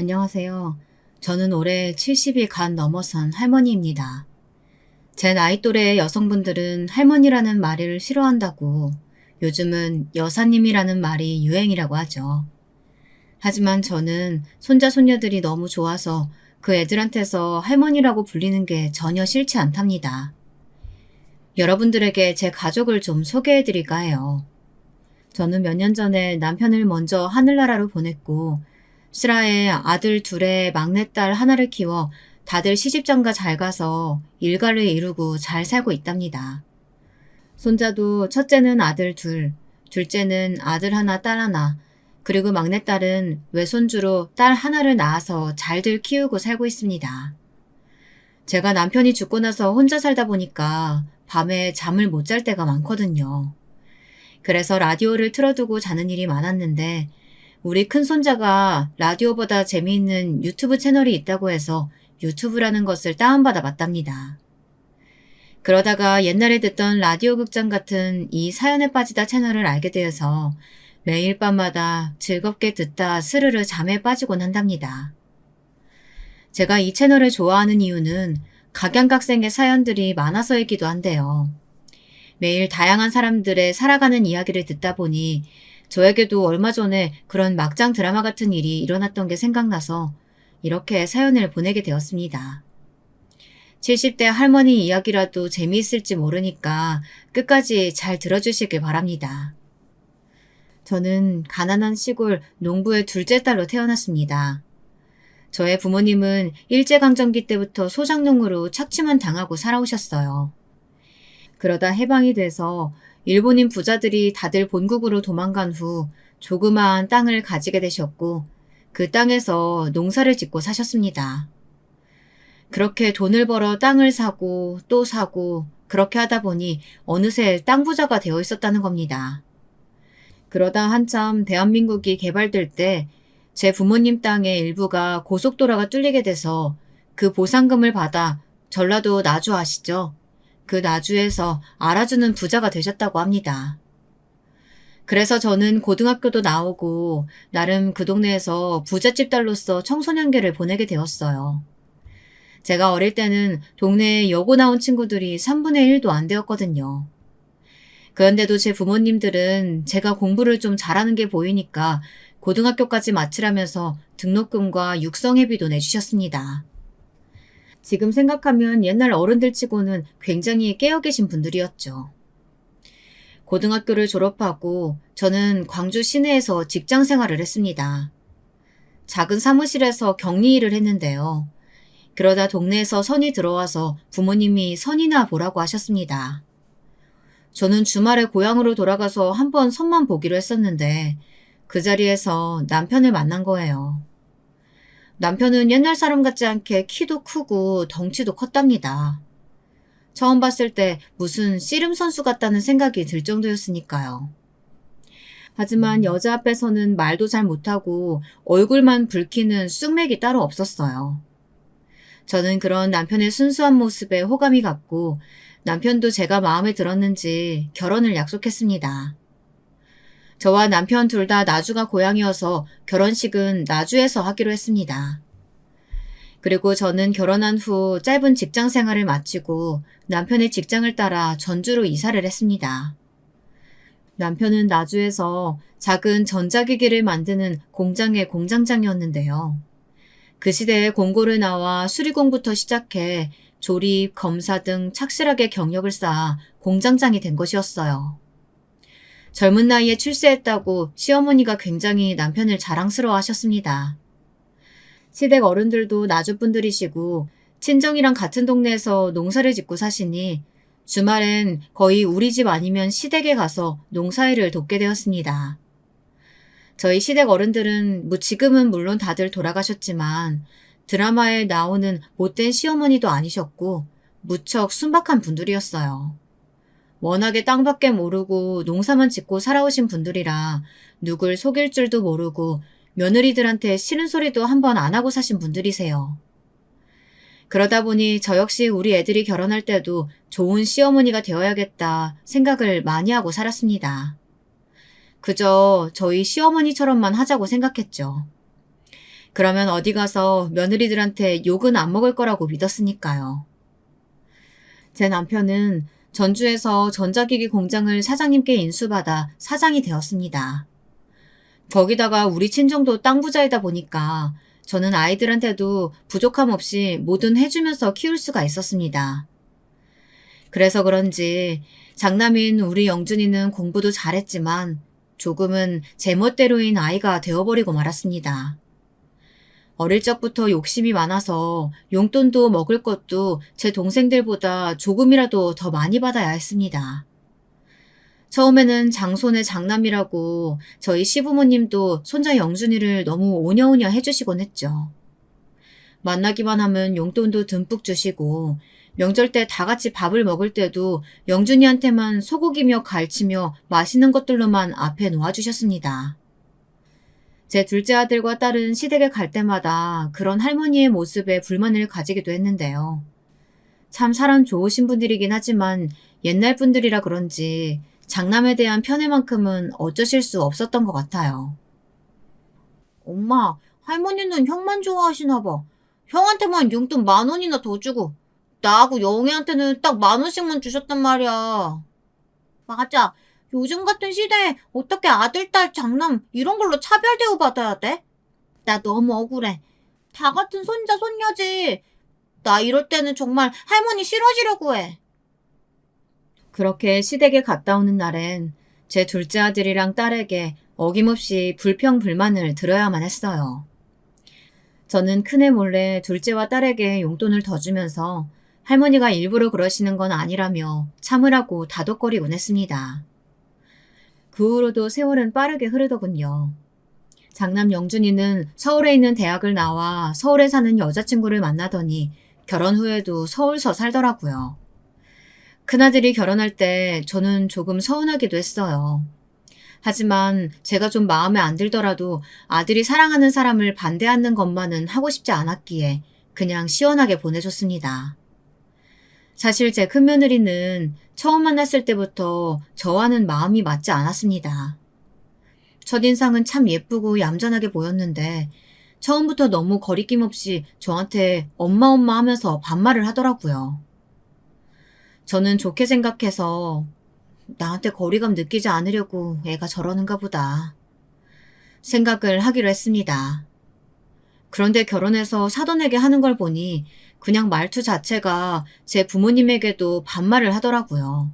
안녕하세요. 저는 올해 70이 간 넘어선 할머니입니다. 제 나이 또래 여성분들은 할머니라는 말을 싫어한다고 요즘은 여사님이라는 말이 유행이라고 하죠. 하지만 저는 손자, 손녀들이 너무 좋아서 그 애들한테서 할머니라고 불리는 게 전혀 싫지 않답니다. 여러분들에게 제 가족을 좀 소개해 드릴까 해요. 저는 몇 년 전에 남편을 먼저 하늘나라로 보냈고 슬하에 아들 둘에 막내딸 하나를 키워 다들 시집장가 잘 가서 일가를 이루고 잘 살고 있답니다. 손자도 첫째는 아들 둘, 둘째는 아들 하나 딸 하나, 그리고 막내딸은 외손주로 딸 하나를 낳아서 잘들 키우고 살고 있습니다. 제가 남편이 죽고 나서 혼자 살다 보니까 밤에 잠을 못 잘 때가 많거든요. 그래서 라디오를 틀어두고 자는 일이 많았는데 우리 큰손자가 라디오보다 재미있는 유튜브 채널이 있다고 해서 유튜브라는 것을 다운받아 봤답니다. 그러다가 옛날에 듣던 라디오 극장 같은 이 사연에 빠지다 채널을 알게 되어서 매일 밤마다 즐겁게 듣다 스르르 잠에 빠지곤 한답니다. 제가 이 채널을 좋아하는 이유는 각양각색의 사연들이 많아서이기도 한데요. 매일 다양한 사람들의 살아가는 이야기를 듣다 보니 저에게도 얼마 전에 그런 막장 드라마 같은 일이 일어났던 게 생각나서 이렇게 사연을 보내게 되었습니다. 70대 할머니 이야기라도 재미있을지 모르니까 끝까지 잘 들어주시길 바랍니다. 저는 가난한 시골 농부의 둘째 딸로 태어났습니다. 저의 부모님은 일제강점기 때부터 소작농으로 착취만 당하고 살아오셨어요. 그러다 해방이 돼서 일본인 부자들이 다들 본국으로 도망간 후 조그마한 땅을 가지게 되셨고 그 땅에서 농사를 짓고 사셨습니다. 그렇게 돈을 벌어 땅을 사고 또 사고 그렇게 하다 보니 어느새 땅 부자가 되어 있었다는 겁니다. 그러다 한참 대한민국이 개발될 때 제 부모님 땅의 일부가 고속도로가 뚫리게 돼서 그 보상금을 받아 전라도 나주 아시죠? 그 나주에서 알아주는 부자가 되셨다고 합니다. 그래서 저는 고등학교도 나오고 나름 그 동네에서 부잣집 딸로서 청소년기를 보내게 되었어요. 제가 어릴 때는 동네에 여고 나온 친구들이 3분의 1도 안 되었거든요. 그런데도 제 부모님들은 제가 공부를 좀 잘하는 게 보이니까 고등학교까지 마치라면서 등록금과 육성회비도 내주셨습니다. 지금 생각하면 옛날 어른들 치고는 굉장히 깨어 계신 분들이었죠. 고등학교를 졸업하고 저는 광주 시내에서 직장 생활을 했습니다. 작은 사무실에서 격리 일을 했는데요. 그러다 동네에서 선이 들어와서 부모님이 선이나 보라고 하셨습니다. 저는 주말에 고향으로 돌아가서 한번 선만 보기로 했었는데 그 자리에서 남편을 만난 거예요. 남편은 옛날 사람 같지 않게 키도 크고 덩치도 컸답니다. 처음 봤을 때 무슨 씨름 선수 같다는 생각이 들 정도였으니까요. 하지만 여자 앞에서는 말도 잘 못하고 얼굴만 붉히는 쑥맥이 따로 없었어요. 저는 그런 남편의 순수한 모습에 호감이 갔고 남편도 제가 마음에 들었는지 결혼을 약속했습니다. 저와 남편 둘 다 나주가 고향이어서 결혼식은 나주에서 하기로 했습니다. 그리고 저는 결혼한 후 짧은 직장 생활을 마치고 남편의 직장을 따라 전주로 이사를 했습니다. 남편은 나주에서 작은 전자기기를 만드는 공장의 공장장이었는데요. 그 시대에 공고를 나와 수리공부터 시작해 조립, 검사 등 착실하게 경력을 쌓아 공장장이 된 것이었어요. 젊은 나이에 출세했다고 시어머니가 굉장히 남편을 자랑스러워 하셨습니다. 시댁 어른들도 나주분들이시고 친정이랑 같은 동네에서 농사를 짓고 사시니 주말엔 거의 우리 집 아니면 시댁에 가서 농사일을 돕게 되었습니다. 저희 시댁 어른들은 지금은 물론 다들 돌아가셨지만 드라마에 나오는 못된 시어머니도 아니셨고 무척 순박한 분들이었어요. 워낙에 땅밖에 모르고 농사만 짓고 살아오신 분들이라 누굴 속일 줄도 모르고 며느리들한테 싫은 소리도 한 번 안 하고 사신 분들이세요. 그러다 보니 저 역시 우리 애들이 결혼할 때도 좋은 시어머니가 되어야겠다 생각을 많이 하고 살았습니다. 그저 저희 시어머니처럼만 하자고 생각했죠. 그러면 어디 가서 며느리들한테 욕은 안 먹을 거라고 믿었으니까요. 제 남편은 전주에서 전자기기 공장을 사장님께 인수받아 사장이 되었습니다. 거기다가 우리 친정도 땅 부자이다 보니까 저는 아이들한테도 부족함 없이 뭐든 해주면서 키울 수가 있었습니다. 그래서 그런지 장남인 우리 영준이는 공부도 잘했지만 조금은 제멋대로인 아이가 되어버리고 말았습니다. 어릴 적부터 욕심이 많아서 용돈도 먹을 것도 제 동생들보다 조금이라도 더 많이 받아야 했습니다. 처음에는 장손의 장남이라고 저희 시부모님도 손자 영준이를 너무 오냐오냐 해주시곤 했죠. 만나기만 하면 용돈도 듬뿍 주시고 명절 때 다 같이 밥을 먹을 때도 영준이한테만 소고기며 갈치며 맛있는 것들로만 앞에 놓아주셨습니다. 제 둘째 아들과 딸은 시댁에 갈 때마다 그런 할머니의 모습에 불만을 가지기도 했는데요. 참 사람 좋으신 분들이긴 하지만 옛날 분들이라 그런지 장남에 대한 편애만큼은 어쩌실 수 없었던 것 같아요. 엄마, 할머니는 형만 좋아하시나 봐. 형한테만 용돈 10,000원이나 더 주고 나하고 영애한테는 딱 10,000원씩만 주셨단 말이야. 맞아. 요즘 같은 시대에 어떻게 아들, 딸, 장남 이런 걸로 차별 대우받아야 돼? 나 너무 억울해. 다 같은 손자, 손녀지. 나 이럴 때는 정말 할머니 싫어지려고 해. 그렇게 시댁에 갔다 오는 날엔 제 둘째 아들이랑 딸에게 어김없이 불평불만을 들어야만 했어요. 저는 큰애 몰래 둘째와 딸에게 용돈을 더 주면서 할머니가 일부러 그러시는 건 아니라며 참으라고 다독거리곤 했습니다. 그 후로도 세월은 빠르게 흐르더군요. 장남 영준이는 서울에 있는 대학을 나와 서울에 사는 여자친구를 만나더니 결혼 후에도 서울서 살더라고요. 큰아들이 결혼할 때 저는 조금 서운하기도 했어요. 하지만 제가 좀 마음에 안 들더라도 아들이 사랑하는 사람을 반대하는 것만은 하고 싶지 않았기에 그냥 시원하게 보내줬습니다. 사실 제 큰며느리는 처음 만났을 때부터 저와는 마음이 맞지 않았습니다. 첫인상은 참 예쁘고 얌전하게 보였는데 처음부터 너무 거리낌 없이 저한테 엄마 하면서 반말을 하더라고요. 저는 좋게 생각해서 나한테 거리감 느끼지 않으려고 애가 저러는가 보다 생각을 하기로 했습니다. 그런데 결혼해서 사돈에게 하는 걸 보니 그냥 말투 자체가 제 부모님에게도 반말을 하더라고요.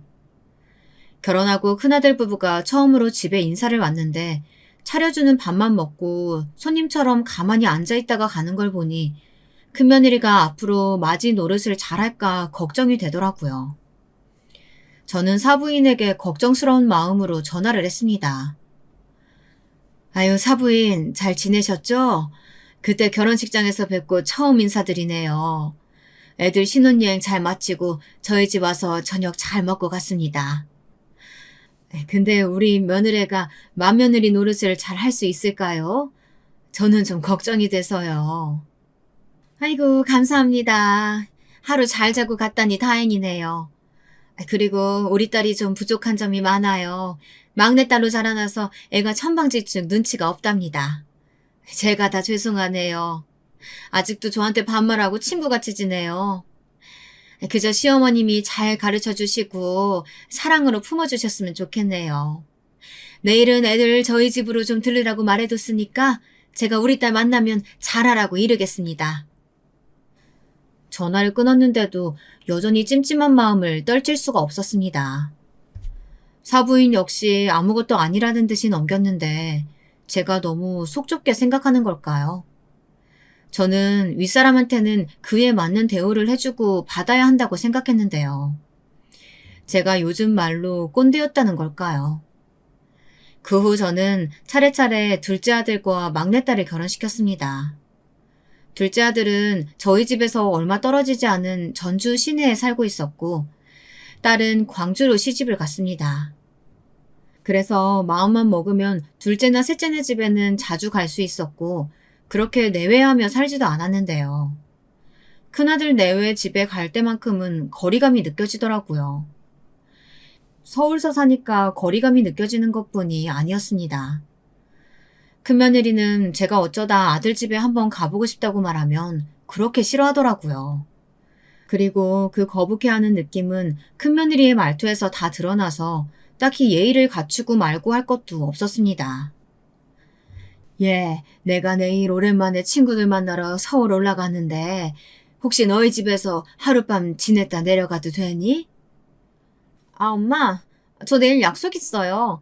결혼하고 큰아들 부부가 처음으로 집에 인사를 왔는데 차려주는 밥만 먹고 손님처럼 가만히 앉아있다가 가는 걸 보니 큰며느리가 앞으로 맞이 노릇을 잘할까 걱정이 되더라고요. 저는 사부인에게 걱정스러운 마음으로 전화를 했습니다. 아유, 사부인 잘 지내셨죠? 그때 결혼식장에서 뵙고 처음 인사드리네요. 애들 신혼여행 잘 마치고 저희 집 와서 저녁 잘 먹고 갔습니다. 근데 우리 며느리가 맏며느리 노릇을 잘 할 수 있을까요? 저는 좀 걱정이 돼서요. 아이고, 감사합니다. 하루 잘 자고 갔다니 다행이네요. 그리고 우리 딸이 좀 부족한 점이 많아요. 막내딸로 자라나서 애가 천방지축 눈치가 없답니다. 제가 다 죄송하네요. 아직도 저한테 반말하고 친구같이 지내요. 그저 시어머님이 잘 가르쳐 주시고 사랑으로 품어주셨으면 좋겠네요. 내일은 애들 저희 집으로 좀 들르라고 말해뒀으니까 제가 우리 딸 만나면 잘하라고 이르겠습니다. 전화를 끊었는데도 여전히 찜찜한 마음을 떨칠 수가 없었습니다. 사부인 역시 아무것도 아니라는 듯이 넘겼는데 제가 너무 속 좁게 생각하는 걸까요? 저는 윗사람한테는 그에 맞는 대우를 해주고 받아야 한다고 생각했는데요. 제가 요즘 말로 꼰대였다는 걸까요? 그 후 저는 차례차례 둘째 아들과 막내딸을 결혼시켰습니다. 둘째 아들은 저희 집에서 얼마 떨어지지 않은 전주 시내에 살고 있었고 딸은 광주로 시집을 갔습니다. 그래서 마음만 먹으면 둘째나 셋째네 집에는 자주 갈 수 있었고 그렇게 내외하며 살지도 않았는데요. 큰아들 내외 집에 갈 때만큼은 거리감이 느껴지더라고요. 서울서 사니까 거리감이 느껴지는 것뿐이 아니었습니다. 큰며느리는 제가 어쩌다 아들 집에 한번 가보고 싶다고 말하면 그렇게 싫어하더라고요. 그리고 그 거북해하는 느낌은 큰며느리의 말투에서 다 드러나서 딱히 예의를 갖추고 말고 할 것도 없었습니다. 예, 내가 내일 오랜만에 친구들 만나러 서울 올라가는데 혹시 너희 집에서 하룻밤 지냈다 내려가도 되니? 아, 엄마, 저 내일 약속 있어요.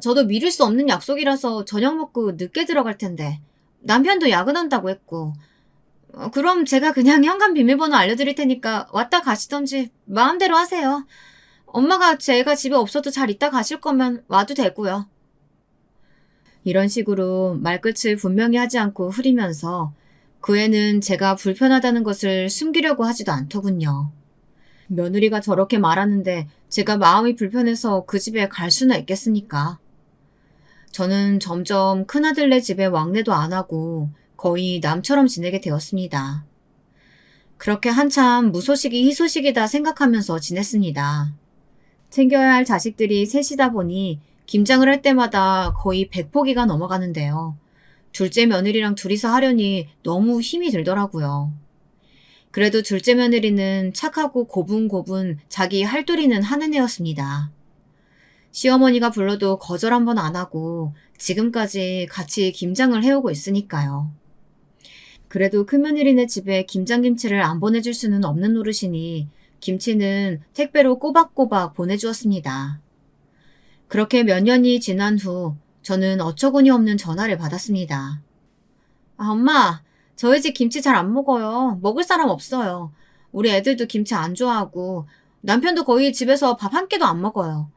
저도 미룰 수 없는 약속이라서 저녁 먹고 늦게 들어갈 텐데. 남편도 야근한다고 했고. 그럼 제가 그냥 현관 비밀번호 알려드릴 테니까 왔다 가시던지 마음대로 하세요. 엄마가 제가 집에 없어도 잘 있다 가실 거면 와도 되고요. 이런 식으로 말끝을 분명히 하지 않고 흐리면서 그 애는 제가 불편하다는 것을 숨기려고 하지도 않더군요. 며느리가 저렇게 말하는데 제가 마음이 불편해서 그 집에 갈 수나 있겠습니까? 저는 점점 큰아들네 집에 왕래도 안 하고 거의 남처럼 지내게 되었습니다. 그렇게 한참 무소식이 희소식이다 생각하면서 지냈습니다. 챙겨야 할 자식들이 셋이다 보니 김장을 할 때마다 거의 100포기가 넘어가는데요. 둘째 며느리랑 둘이서 하려니 너무 힘이 들더라고요. 그래도 둘째 며느리는 착하고 고분고분 자기 할도리는 하는 애였습니다. 시어머니가 불러도 거절 한 번 안 하고 지금까지 같이 김장을 해오고 있으니까요. 그래도 큰며느리네 집에 김장김치를 안 보내줄 수는 없는 노릇이니 김치는 택배로 꼬박꼬박 보내주었습니다. 그렇게 몇 년이 지난 후 저는 어처구니 없는 전화를 받았습니다. 아, 엄마, 저희 집 김치 잘 안 먹어요. 먹을 사람 없어요. 우리 애들도 김치 안 좋아하고 남편도 거의 집에서 밥 한 끼도 안 먹어요.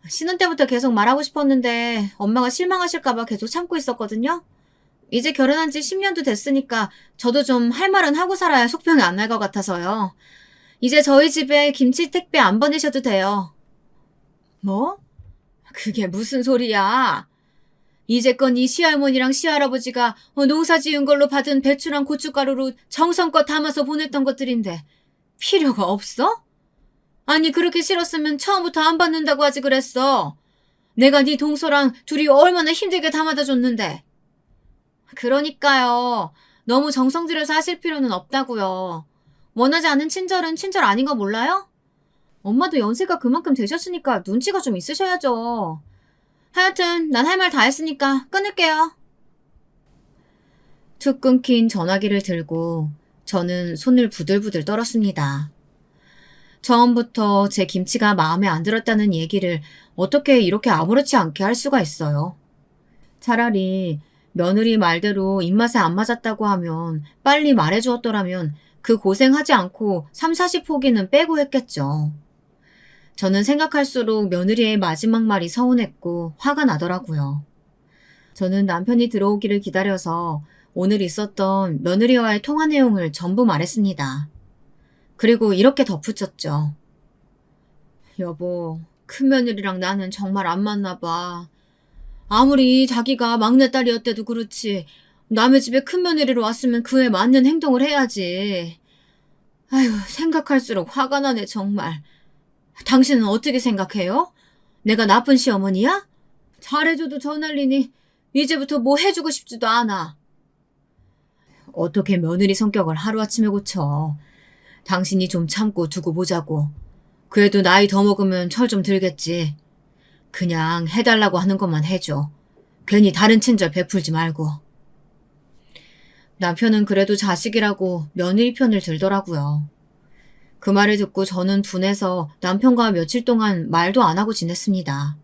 신혼 때부터 계속 말하고 싶었는데 엄마가 실망하실까봐 계속 참고 있었거든요. 이제 결혼한 지 10년도 됐으니까 저도 좀 할 말은 하고 살아야 속병이 안 날 것 같아서요. 이제 저희 집에 김치 택배 안 보내셔도 돼요. 뭐? 그게 무슨 소리야? 이제껏 이 시할머니랑 시할아버지가 농사 지은 걸로 받은 배추랑 고춧가루로 정성껏 담아서 보냈던 것들인데 필요가 없어? 아니 그렇게 싫었으면 처음부터 안 받는다고 하지 그랬어. 내가 네 동서랑 둘이 얼마나 힘들게 담아다 줬는데. 그러니까요. 너무 정성 들여서 하실 필요는 없다고요. 원하지 않는 친절은 친절 아닌 거 몰라요? 엄마도 연세가 그만큼 되셨으니까 눈치가 좀 있으셔야죠. 하여튼 난 할 말 다 했으니까 끊을게요. 툭 끊긴 전화기를 들고 저는 손을 부들부들 떨었습니다. 처음부터 제 김치가 마음에 안 들었다는 얘기를 어떻게 이렇게 아무렇지 않게 할 수가 있어요. 차라리 며느리 말대로 입맛에 안 맞았다고 하면 빨리 말해주었더라면 그 고생하지 않고 3, 40포기는 빼고 했겠죠. 저는 생각할수록 며느리의 마지막 말이 서운했고 화가 나더라고요. 저는 남편이 들어오기를 기다려서 오늘 있었던 며느리와의 통화 내용을 전부 말했습니다. 그리고 이렇게 덧붙였죠. 여보, 큰며느리랑 나는 정말 안 맞나 봐. 아무리 자기가 막내딸이었대도 그렇지 남의 집에 큰며느리로 왔으면 그에 맞는 행동을 해야지. 아휴, 생각할수록 화가 나네 정말. 당신은 어떻게 생각해요? 내가 나쁜 시어머니야? 잘해줘도 저 난리니 이제부터 뭐 해주고 싶지도 않아. 어떻게 며느리 성격을 하루아침에 고쳐. 당신이 좀 참고 두고 보자고. 그래도 나이 더 먹으면 철 좀 들겠지. 그냥 해달라고 하는 것만 해줘. 괜히 다른 친절 베풀지 말고. 남편은 그래도 자식이라고 며느리 편을 들더라고요. 그 말을 듣고 저는 분해서 남편과 며칠 동안 말도 안 하고 지냈습니다.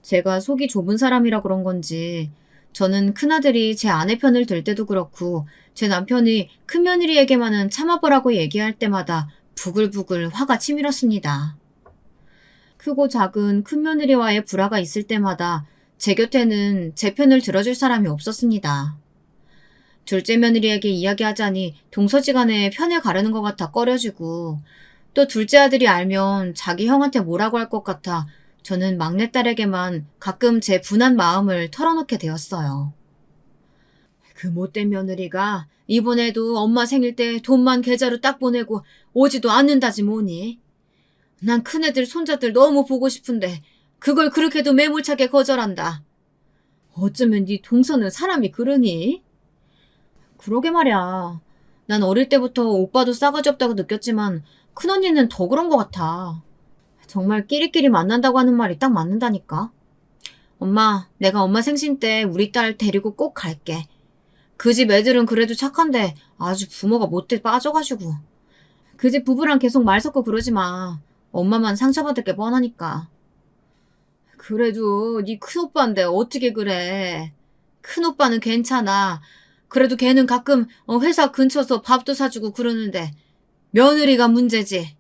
제가 속이 좁은 사람이라 그런 건지 저는 큰아들이 제 아내 편을 들 때도 그렇고 제 남편이 큰며느리에게만은 참아보라고 얘기할 때마다 부글부글 화가 치밀었습니다. 크고 작은 큰며느리와의 불화가 있을 때마다 제 곁에는 제 편을 들어줄 사람이 없었습니다. 둘째 며느리에게 이야기하자니 동서지간에 편을 가르는 것 같아 꺼려지고 또 둘째 아들이 알면 자기 형한테 뭐라고 할 것 같아 저는 막내딸에게만 가끔 제 분한 마음을 털어놓게 되었어요. 그 못된 며느리가 이번에도 엄마 생일 때 돈만 계좌로 딱 보내고 오지도 않는다지 뭐니. 난 큰애들 손자들 너무 보고 싶은데 그걸 그렇게도 매몰차게 거절한다. 어쩌면 네 동서는 사람이 그러니? 그러게 말이야. 난 어릴 때부터 오빠도 싸가지 없다고 느꼈지만 큰언니는 더 그런 것 같아. 정말 끼리끼리 만난다고 하는 말이 딱 맞는다니까. 엄마, 내가 엄마 생신 때 우리 딸 데리고 꼭 갈게. 그 집 애들은 그래도 착한데 아주 부모가 못돼 빠져가지고. 그 집 부부랑 계속 말 섞고 그러지 마. 엄마만 상처받을 게 뻔하니까. 그래도 네 큰오빠인데 어떻게 그래. 큰오빠는 괜찮아. 그래도 걔는 가끔 회사 근처서 밥도 사주고 그러는데 며느리가 문제지.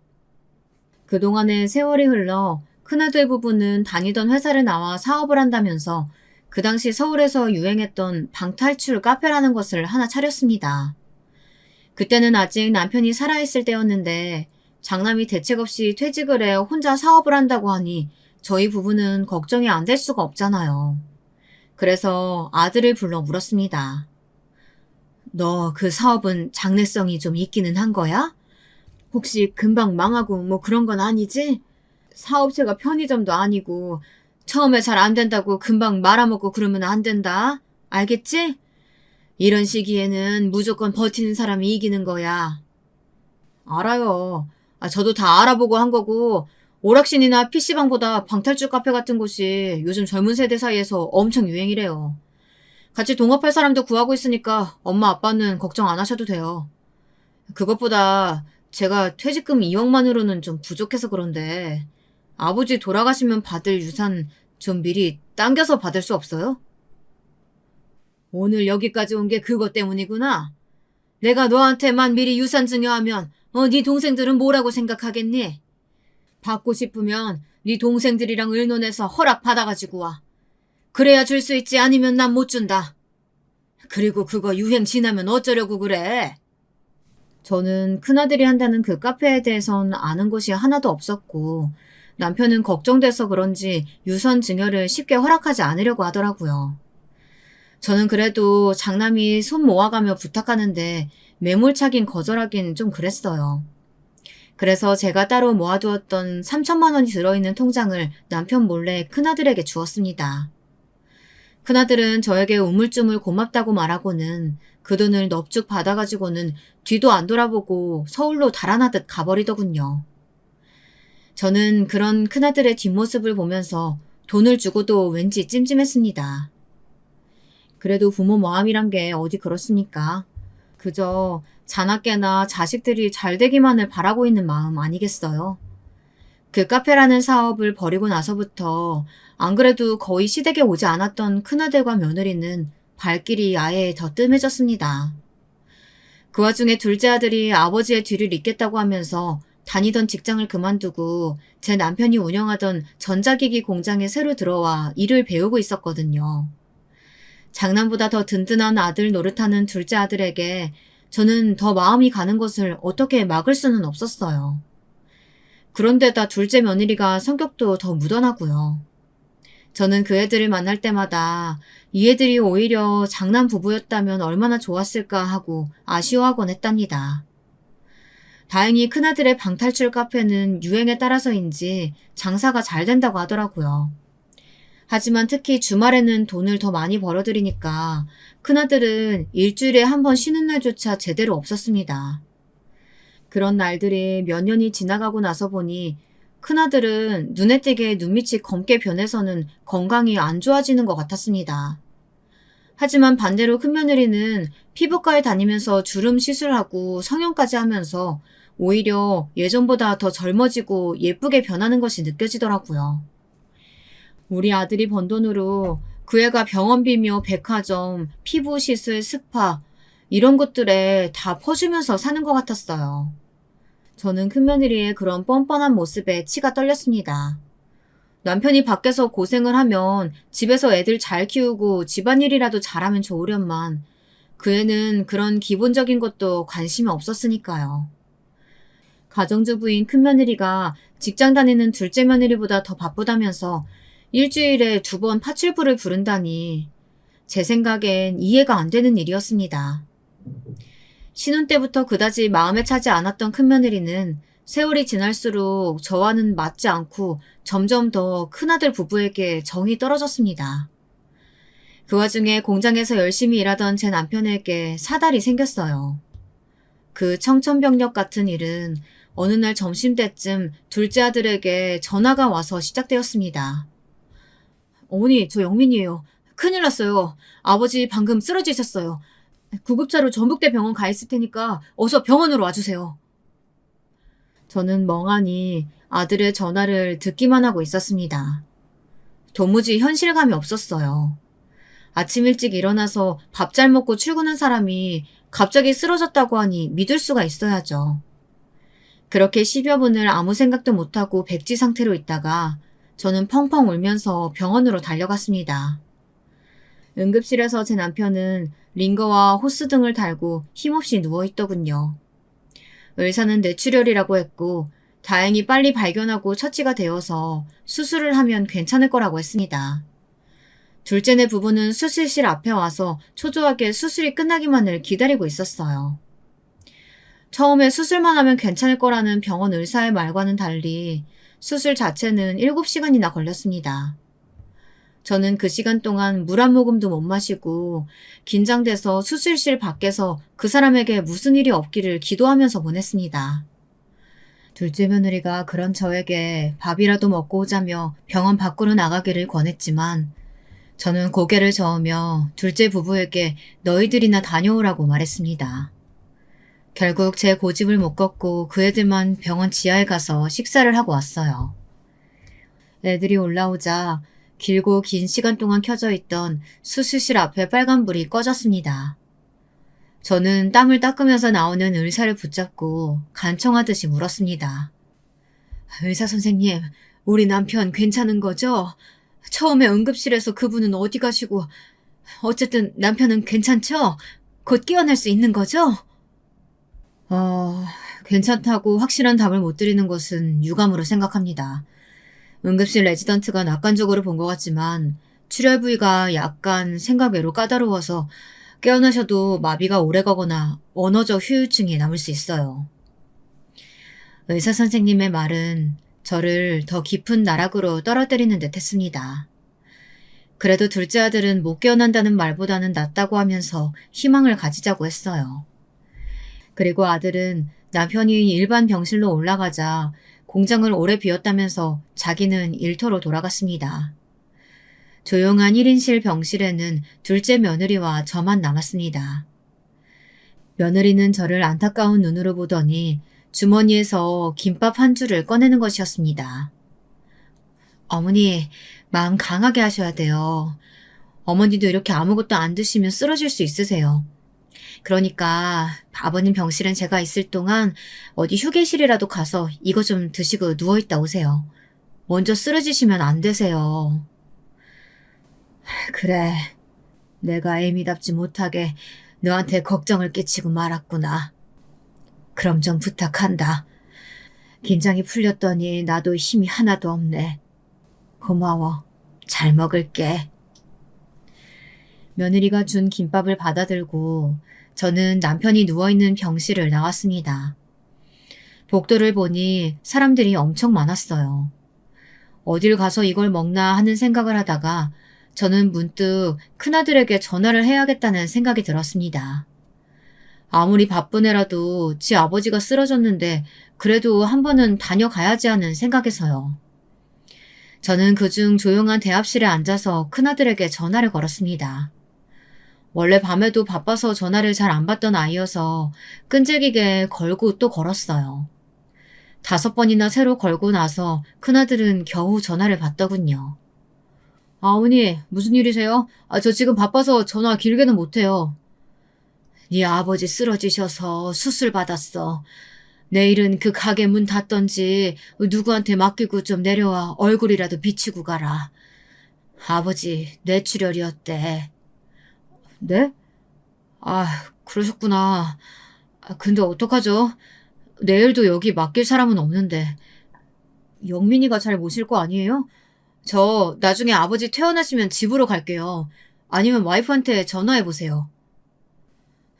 그동안에 세월이 흘러 큰아들 부부는 다니던 회사를 나와 사업을 한다면서 그 당시 서울에서 유행했던 방탈출 카페라는 것을 하나 차렸습니다. 그때는 아직 남편이 살아있을 때였는데 장남이 대책 없이 퇴직을 해 혼자 사업을 한다고 하니 저희 부부는 걱정이 안 될 수가 없잖아요. 그래서 아들을 불러 물었습니다. 너 그 사업은 장래성이 좀 있기는 한 거야? 혹시 금방 망하고 뭐 그런 건 아니지? 사업체가 편의점도 아니고 처음에 잘 안 된다고 금방 말아먹고 그러면 안 된다. 알겠지? 이런 시기에는 무조건 버티는 사람이 이기는 거야. 알아요. 저도 다 알아보고 한 거고 오락실이나 PC방보다 방탈출 카페 같은 곳이 요즘 젊은 세대 사이에서 엄청 유행이래요. 같이 동업할 사람도 구하고 있으니까 엄마 아빠는 걱정 안 하셔도 돼요. 그것보다 제가 퇴직금 2억만으로는 좀 부족해서 그런데 아버지 돌아가시면 받을 유산 좀 미리 당겨서 받을 수 없어요? 오늘 여기까지 온 게 그것 때문이구나. 내가 너한테만 미리 유산 증여하면 네 동생들은 뭐라고 생각하겠니? 받고 싶으면 네 동생들이랑 의논해서 허락 받아가지고 와. 그래야 줄 수 있지 아니면 난 못 준다. 그리고 그거 유행 지나면 어쩌려고 그래? 저는 큰아들이 한다는 그 카페에 대해선 아는 것이 하나도 없었고 남편은 걱정돼서 그런지 유선 증여를 쉽게 허락하지 않으려고 하더라고요. 저는 그래도 장남이 손 모아가며 부탁하는데 매몰차긴 거절하긴 좀 그랬어요. 그래서 제가 따로 모아두었던 3천만 원이 들어있는 통장을 남편 몰래 큰아들에게 주었습니다. 큰아들은 저에게 우물쭈물 고맙다고 말하고는 그 돈을 넙죽 받아가지고는 뒤도 안 돌아보고 서울로 달아나듯 가버리더군요. 저는 그런 큰아들의 뒷모습을 보면서 돈을 주고도 왠지 찜찜했습니다. 그래도 부모 마음이란 게 어디 그렇습니까? 그저 자나깨나 자식들이 잘 되기만을 바라고 있는 마음 아니겠어요? 그 카페라는 사업을 벌이고 나서부터 안 그래도 거의 시댁에 오지 않았던 큰아들과 며느리는 발길이 아예 더 뜸해졌습니다. 그 와중에 둘째 아들이 아버지의 뒤를 잇겠다고 하면서 다니던 직장을 그만두고 제 남편이 운영하던 전자기기 공장에 새로 들어와 일을 배우고 있었거든요. 장남보다 더 든든한 아들 노릇하는 둘째 아들에게 저는 더 마음이 가는 것을 어떻게 막을 수는 없었어요. 그런데다 둘째 며느리가 성격도 더 묻어나고요. 저는 그 애들을 만날 때마다 이 애들이 오히려 장남 부부였다면 얼마나 좋았을까 하고 아쉬워하곤 했답니다. 다행히 큰아들의 방탈출 카페는 유행에 따라서인지 장사가 잘 된다고 하더라고요. 하지만 특히 주말에는 돈을 더 많이 벌어들이니까 큰아들은 일주일에 한 번 쉬는 날조차 제대로 없었습니다. 그런 날들이 몇 년이 지나가고 나서 보니 큰아들은 눈에 띄게 눈밑이 검게 변해서는 건강이 안 좋아지는 것 같았습니다. 하지만 반대로 큰며느리는 피부과에 다니면서 주름 시술하고 성형까지 하면서 오히려 예전보다 더 젊어지고 예쁘게 변하는 것이 느껴지더라고요. 우리 아들이 번 돈으로 그 애가 병원비며 백화점, 피부 시술, 스파 이런 것들에 다 퍼주면서 사는 것 같았어요. 저는 큰며느리의 그런 뻔뻔한 모습에 치가 떨렸습니다. 남편이 밖에서 고생을 하면 집에서 애들 잘 키우고 집안일이라도 잘하면 좋으련만 그 애는 그런 기본적인 것도 관심이 없었으니까요. 가정주부인 큰며느리가 직장 다니는 둘째 며느리보다 더 바쁘다면서 일주일에 2번 파출부를 부른다니 제 생각엔 이해가 안 되는 일이었습니다. 신혼 때부터 그다지 마음에 차지 않았던 큰며느리는 세월이 지날수록 저와는 맞지 않고 점점 더 큰아들 부부에게 정이 떨어졌습니다. 그 와중에 공장에서 열심히 일하던 제 남편에게 사달이 생겼어요. 그 청천벽력 같은 일은 어느 날 점심때쯤 둘째 아들에게 전화가 와서 시작되었습니다. 어머니, 저 영민이에요. 큰일 났어요. 아버지 방금 쓰러지셨어요. 구급차로 전북대 병원 가 있을 테니까 어서 병원으로 와주세요. 저는 멍하니 아들의 전화를 듣기만 하고 있었습니다. 도무지 현실감이 없었어요. 아침 일찍 일어나서 밥 잘 먹고 출근한 사람이 갑자기 쓰러졌다고 하니 믿을 수가 있어야죠. 그렇게 10여 분을 아무 생각도 못하고 백지 상태로 있다가 저는 펑펑 울면서 병원으로 달려갔습니다. 응급실에서 제 남편은 링거와 호스 등을 달고 힘없이 누워있더군요. 의사는 뇌출혈이라고 했고 다행히 빨리 발견하고 처치가 되어서 수술을 하면 괜찮을 거라고 했습니다. 둘째네 부부는 수술실 앞에 와서 초조하게 수술이 끝나기만을 기다리고 있었어요. 처음에 수술만 하면 괜찮을 거라는 병원 의사의 말과는 달리 수술 자체는 7시간이나 걸렸습니다. 저는 그 시간 동안 물 한 모금도 못 마시고 긴장돼서 수술실 밖에서 그 사람에게 무슨 일이 없기를 기도하면서 보냈습니다. 둘째 며느리가 그런 저에게 밥이라도 먹고 오자며 병원 밖으로 나가기를 권했지만 저는 고개를 저으며 둘째 부부에게 너희들이나 다녀오라고 말했습니다. 결국 제 고집을 못 꺾고 그 애들만 병원 지하에 가서 식사를 하고 왔어요. 애들이 올라오자 길고 긴 시간 동안 켜져 있던 수술실 앞에 빨간불이 꺼졌습니다. 저는 땀을 닦으면서 나오는 의사를 붙잡고 간청하듯이 물었습니다. 의사 선생님, 우리 남편 괜찮은 거죠? 처음에 응급실에서 그분은 어디 가시고 어쨌든 남편은 괜찮죠? 곧 깨어날 수 있는 거죠? 괜찮다고 확실한 답을 못 드리는 것은 유감으로 생각합니다. 응급실 레지던트가 낙관적으로 본 것 같지만 출혈 부위가 약간 생각 외로 까다로워서 깨어나셔도 마비가 오래가거나 언어적 후유증이 남을 수 있어요. 의사 선생님의 말은 저를 더 깊은 나락으로 떨어뜨리는 듯 했습니다. 그래도 둘째 아들은 못 깨어난다는 말보다는 낫다고 하면서 희망을 가지자고 했어요. 그리고 아들은 남편이 일반 병실로 올라가자 공장을 오래 비웠다면서 자기는 일터로 돌아갔습니다. 조용한 1인실 병실에는 둘째 며느리와 저만 남았습니다. 며느리는 저를 안타까운 눈으로 보더니 주머니에서 김밥 한 줄을 꺼내는 것이었습니다. 어머니, 마음 강하게 하셔야 돼요. 어머니도 이렇게 아무것도 안 드시면 쓰러질 수 있으세요. 그러니까 아버님 병실엔 제가 있을 동안 어디 휴게실이라도 가서 이거 좀 드시고 누워있다 오세요. 먼저 쓰러지시면 안 되세요. 그래, 내가 애미답지 못하게 너한테 걱정을 끼치고 말았구나. 그럼 좀 부탁한다. 긴장이 풀렸더니 나도 힘이 하나도 없네. 고마워. 잘 먹을게. 며느리가 준 김밥을 받아들고 저는 남편이 누워있는 병실을 나왔습니다. 복도를 보니 사람들이 엄청 많았어요. 어딜 가서 이걸 먹나 하는 생각을 하다가 저는 문득 큰아들에게 전화를 해야겠다는 생각이 들었습니다. 아무리 바쁜 애라도 지 아버지가 쓰러졌는데 그래도 한 번은 다녀가야지 하는 생각에서요. 저는 그중 조용한 대합실에 앉아서 큰아들에게 전화를 걸었습니다. 원래 밤에도 바빠서 전화를 잘 안 받던 아이여서 끈질기게 걸고 또 걸었어요. 5번이나 새로 걸고 나서 큰아들은 겨우 전화를 받더군요. 어머니, 무슨 일이세요? 저 지금 바빠서 전화 길게는 못해요. 네 아버지 쓰러지셔서 수술 받았어. 내일은 그 가게 문 닫던지 누구한테 맡기고 좀 내려와 얼굴이라도 비치고 가라. 아버지 뇌출혈이었대. 네? 그러셨구나. 근데 어떡하죠? 내일도 여기 맡길 사람은 없는데. 영민이가 잘 모실 거 아니에요? 저 나중에 아버지 퇴원하시면 집으로 갈게요. 아니면 와이프한테 전화해보세요.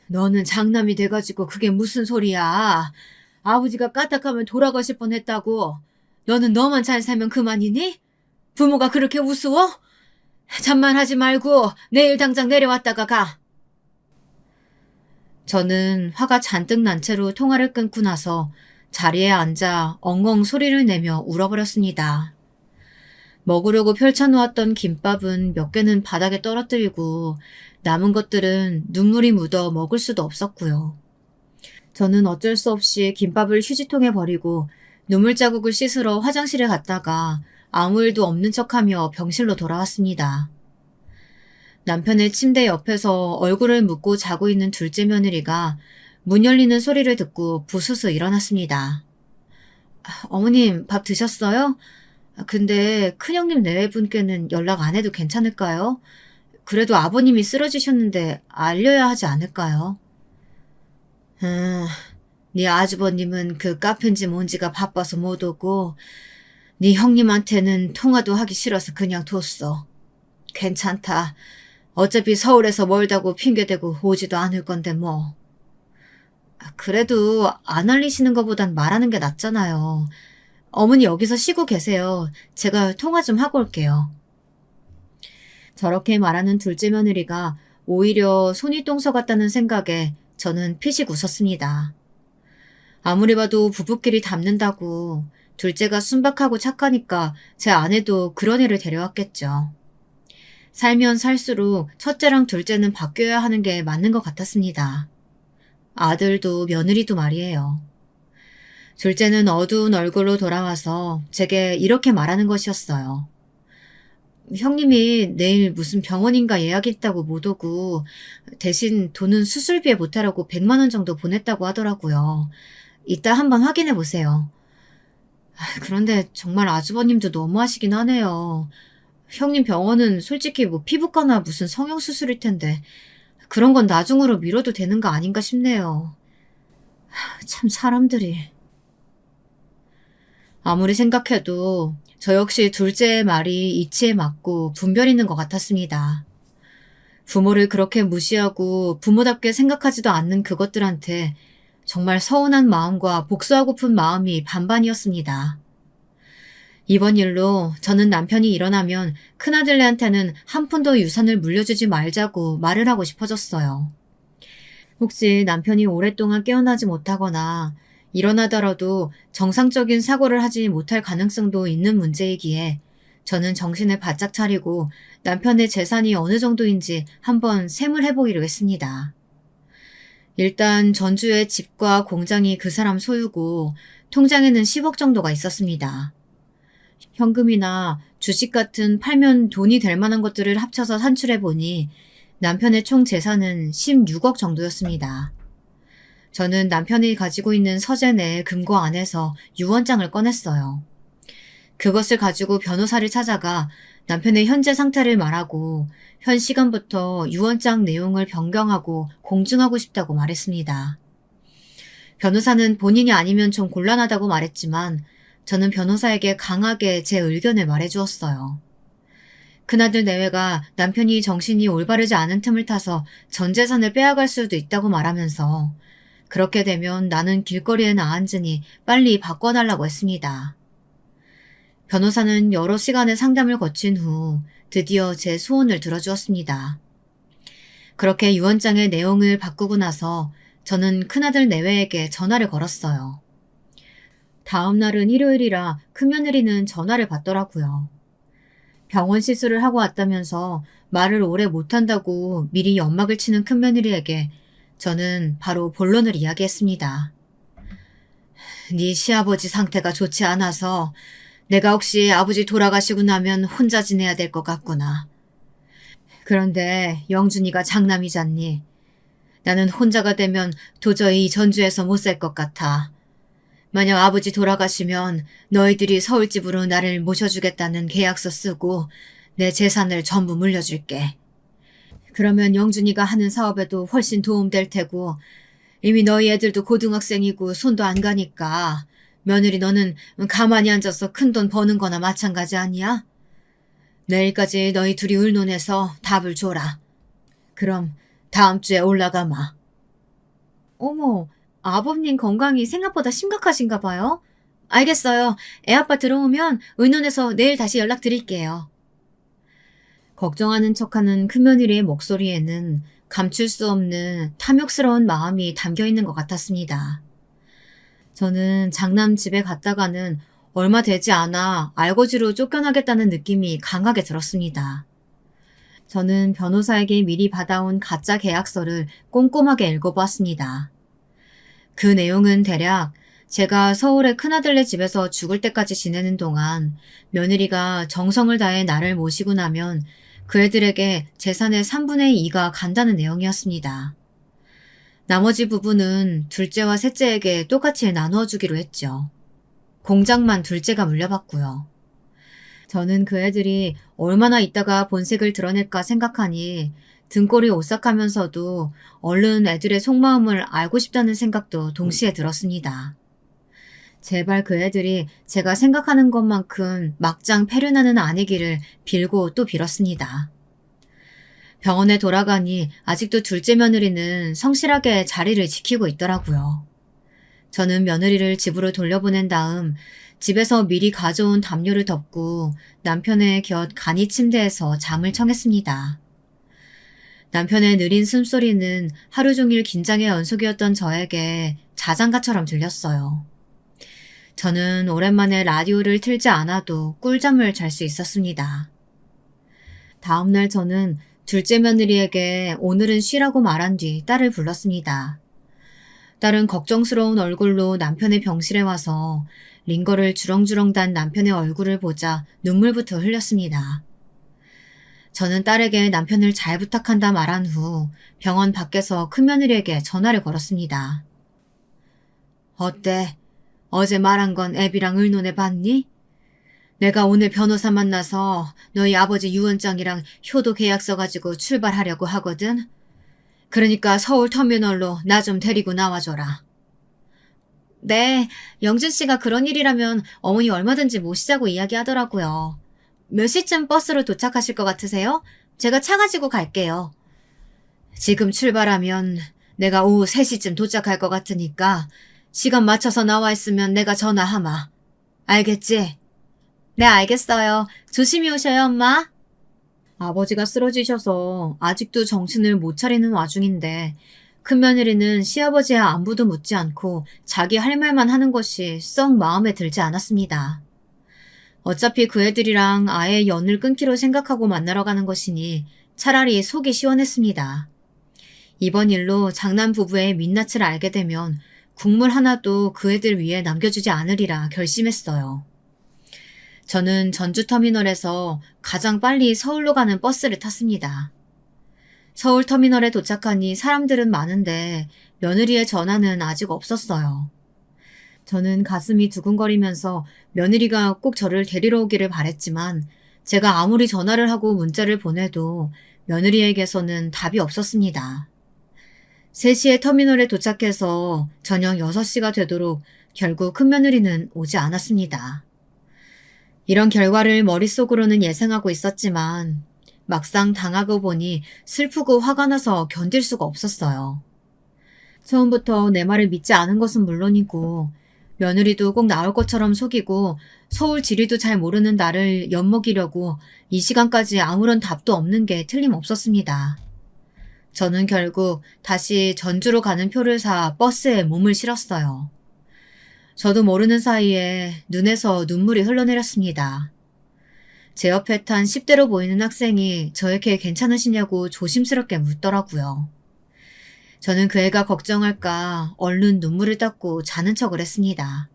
너는 장남이 돼가지고 그게 무슨 소리야. 아버지가 까딱하면 돌아가실 뻔했다고. 너는 너만 잘 살면 그만이니? 부모가 그렇게 우스워? 잠만 하지 말고 내일 당장 내려왔다가 가. 저는 화가 잔뜩 난 채로 통화를 끊고 나서 자리에 앉아 엉엉 소리를 내며 울어버렸습니다. 먹으려고 펼쳐놓았던 김밥은 몇 개는 바닥에 떨어뜨리고 남은 것들은 눈물이 묻어 먹을 수도 없었고요. 저는 어쩔 수 없이 김밥을 휴지통에 버리고 눈물 자국을 씻으러 화장실에 갔다가 아무 일도 없는 척하며 병실로 돌아왔습니다. 남편의 침대 옆에서 얼굴을 묶고 자고 있는 둘째 며느리가 문 열리는 소리를 듣고 부스스 일어났습니다. 어머님, 밥 드셨어요? 근데 큰형님 내외분께는 연락 안 해도 괜찮을까요? 그래도 아버님이 쓰러지셨는데 알려야 하지 않을까요? 네 아주버님은 그 카페인지 뭔지가 바빠서 못 오고 네 형님한테는 통화도 하기 싫어서 그냥 뒀어. 괜찮다. 어차피 서울에서 멀다고 핑계대고 오지도 않을 건데 뭐. 그래도 안 알리시는 것보단 말하는 게 낫잖아요. 어머니 여기서 쉬고 계세요. 제가 통화 좀 하고 올게요. 저렇게 말하는 둘째 며느리가 오히려 손이 똥서 같다는 생각에 저는 피식 웃었습니다. 아무리 봐도 부부끼리 닮는다고 둘째가 순박하고 착하니까 제 아내도 그런 애를 데려왔겠죠. 살면 살수록 첫째랑 둘째는 바뀌어야 하는 게 맞는 것 같았습니다. 아들도 며느리도 말이에요. 둘째는 어두운 얼굴로 돌아와서 제게 이렇게 말하는 것이었어요. 형님이 내일 무슨 병원인가 예약이 있다고 못 오고 대신 돈은 수술비에 보태라고 100만 원 정도 보냈다고 하더라고요. 이따 한번 확인해 보세요. 그런데 정말 아주버님도 너무하시긴 하네요. 형님 병원은 솔직히 뭐 피부과나 무슨 성형수술일 텐데 그런 건 나중으로 미뤄도 되는 거 아닌가 싶네요. 참 사람들이. 아무리 생각해도 저 역시 둘째의 말이 이치에 맞고 분별 있는 것 같았습니다. 부모를 그렇게 무시하고 부모답게 생각하지도 않는 그것들한테 정말 서운한 마음과 복수하고픈 마음이 반반이었습니다. 이번 일로 저는 남편이 일어나면 큰아들네한테는 한 푼도 유산을 물려주지 말자고 말을 하고 싶어졌어요. 혹시 남편이 오랫동안 깨어나지 못하거나 일어나더라도 정상적인 사고를 하지 못할 가능성도 있는 문제이기에 저는 정신을 바짝 차리고 남편의 재산이 어느 정도인지 한번 셈을 해보기로 했습니다. 일단 전주의 집과 공장이 그 사람 소유고 통장에는 10억 정도가 있었습니다. 현금이나 주식 같은 팔면 돈이 될 만한 것들을 합쳐서 산출해보니 남편의 총 재산은 16억 정도였습니다. 저는 남편이 가지고 있는 서재 내 금고 안에서 유언장을 꺼냈어요. 그것을 가지고 변호사를 찾아가 남편의 현재 상태를 말하고 현 시간부터 유언장 내용을 변경하고 공증하고 싶다고 말했습니다. 변호사는 본인이 아니면 좀 곤란하다고 말했지만 저는 변호사에게 강하게 제 의견을 말해주었어요. 큰아들 내외가 남편이 정신이 올바르지 않은 틈을 타서 전 재산을 빼앗갈 수도 있다고 말하면서 그렇게 되면 나는 길거리에 나앉으니 빨리 바꿔달라고 했습니다. 변호사는 여러 시간의 상담을 거친 후 드디어 제 소원을 들어주었습니다. 그렇게 유언장의 내용을 바꾸고 나서 저는 큰아들 내외에게 전화를 걸었어요. 다음 날은 일요일이라 큰며느리는 전화를 받더라고요. 병원 시술을 하고 왔다면서 말을 오래 못한다고 미리 연막을 치는 큰며느리에게 저는 바로 본론을 이야기했습니다. 네 시아버지 상태가 좋지 않아서 내가 혹시 아버지 돌아가시고 나면 혼자 지내야 될 것 같구나. 그런데 영준이가 장남이잖니. 나는 혼자가 되면 도저히 전주에서 못 살 것 같아. 만약 아버지 돌아가시면 너희들이 서울집으로 나를 모셔주겠다는 계약서 쓰고 내 재산을 전부 물려줄게. 그러면 영준이가 하는 사업에도 훨씬 도움될 테고 이미 너희 애들도 고등학생이고 손도 안 가니까 며느리 너는 가만히 앉아서 큰돈 버는 거나 마찬가지 아니야? 내일까지 너희 둘이 의논해서 답을 줘라. 그럼 다음 주에 올라가마. 어머, 아버님 건강이 생각보다 심각하신가 봐요. 알겠어요. 애아빠 들어오면 의논해서 내일 다시 연락드릴게요. 걱정하는 척하는 큰며느리의 목소리에는 감출 수 없는 탐욕스러운 마음이 담겨 있는 것 같았습니다. 저는 장남 집에 갔다가는 얼마 되지 않아 알거지로 쫓겨나겠다는 느낌이 강하게 들었습니다. 저는 변호사에게 미리 받아온 가짜 계약서를 꼼꼼하게 읽어보았습니다. 그 내용은 대략 제가 서울의 큰아들네 집에서 죽을 때까지 지내는 동안 며느리가 정성을 다해 나를 모시고 나면 그 애들에게 재산의 3분의 2가 간다는 내용이었습니다. 나머지 부분은 둘째와 셋째에게 똑같이 나누어 주기로 했죠. 공장만 둘째가 물려받고요. 저는 그 애들이 얼마나 있다가 본색을 드러낼까 생각하니 등골이 오싹하면서도 얼른 애들의 속마음을 알고 싶다는 생각도 동시에 들었습니다. 제발 그 애들이 제가 생각하는 것만큼 막장 패륜하는 아니기를 빌고 또 빌었습니다. 병원에 돌아가니 아직도 둘째 며느리는 성실하게 자리를 지키고 있더라고요. 저는 며느리를 집으로 돌려보낸 다음 집에서 미리 가져온 담요를 덮고 남편의 곁 간이 침대에서 잠을 청했습니다. 남편의 느린 숨소리는 하루 종일 긴장의 연속이었던 저에게 자장가처럼 들렸어요. 저는 오랜만에 라디오를 틀지 않아도 꿀잠을 잘 수 있었습니다. 다음날 저는 둘째 며느리에게 오늘은 쉬라고 말한 뒤 딸을 불렀습니다. 딸은 걱정스러운 얼굴로 남편의 병실에 와서 링거를 주렁주렁 단 남편의 얼굴을 보자 눈물부터 흘렸습니다. 저는 딸에게 남편을 잘 부탁한다 말한 후 병원 밖에서 큰며느리에게 전화를 걸었습니다. 어때? 어제 말한 건 애비랑 의논해 봤니? 내가 오늘 변호사 만나서 너희 아버지 유언장이랑 효도 계약서 가지고 출발하려고 하거든. 그러니까 서울 터미널로 나 좀 데리고 나와줘라. 네, 영준 씨가 그런 일이라면 어머니 얼마든지 모시자고 이야기하더라고요. 몇 시쯤 버스로 도착하실 것 같으세요? 제가 차 가지고 갈게요. 지금 출발하면 내가 오후 3시쯤 도착할 것 같으니까 시간 맞춰서 나와 있으면 내가 전화하마. 알겠지? 네, 알겠어요. 조심히 오셔요, 엄마. 아버지가 쓰러지셔서 아직도 정신을 못 차리는 와중인데 큰며느리는 시아버지의 안부도 묻지 않고 자기 할 말만 하는 것이 썩 마음에 들지 않았습니다. 어차피 그 애들이랑 아예 연을 끊기로 생각하고 만나러 가는 것이니 차라리 속이 시원했습니다. 이번 일로 장남 부부의 민낯을 알게 되면 국물 하나도 그 애들 위에 남겨주지 않으리라 결심했어요. 저는 전주터미널에서 가장 빨리 서울로 가는 버스를 탔습니다. 서울터미널에 도착하니 사람들은 많은데 며느리의 전화는 아직 없었어요. 저는 가슴이 두근거리면서 며느리가 꼭 저를 데리러 오기를 바랬지만 제가 아무리 전화를 하고 문자를 보내도 며느리에게서는 답이 없었습니다. 3시에 터미널에 도착해서 저녁 6시가 되도록 결국 큰며느리는 오지 않았습니다. 이런 결과를 머릿속으로는 예상하고 있었지만 막상 당하고 보니 슬프고 화가 나서 견딜 수가 없었어요. 처음부터 내 말을 믿지 않은 것은 물론이고 며느리도 꼭 나올 것처럼 속이고 서울 지리도 잘 모르는 나를 엿먹이려고 이 시간까지 아무런 답도 없는 게 틀림없었습니다. 저는 결국 다시 전주로 가는 표를 사 버스에 몸을 실었어요. 저도 모르는 사이에 눈에서 눈물이 흘러내렸습니다. 제 옆에 탄 10대로 보이는 학생이 저에게 괜찮으시냐고 조심스럽게 묻더라고요. 저는 그 애가 걱정할까 얼른 눈물을 닦고 자는 척을 했습니다.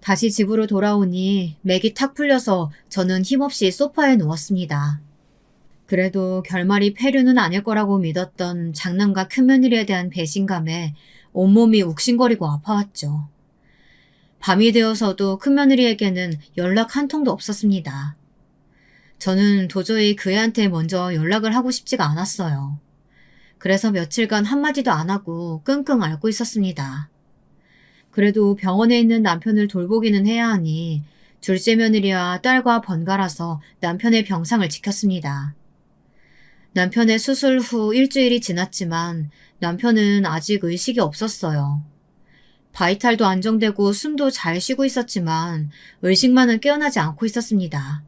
다시 집으로 돌아오니 맥이 탁 풀려서 저는 힘없이 소파에 누웠습니다. 그래도 결말이 폐륜은 아닐 거라고 믿었던 장남과 큰며느리에 대한 배신감에 온몸이 욱신거리고 아파왔죠. 밤이 되어서도 큰며느리에게는 연락 한 통도 없었습니다. 저는 도저히 그 애한테 먼저 연락을 하고 싶지가 않았어요. 그래서 며칠간 한마디도 안 하고 끙끙 앓고 있었습니다. 그래도 병원에 있는 남편을 돌보기는 해야 하니 둘째 며느리와 딸과 번갈아서 남편의 병상을 지켰습니다. 남편의 수술 후 일주일이 지났지만 남편은 아직 의식이 없었어요. 바이탈도 안정되고 숨도 잘 쉬고 있었지만 의식만은 깨어나지 않고 있었습니다.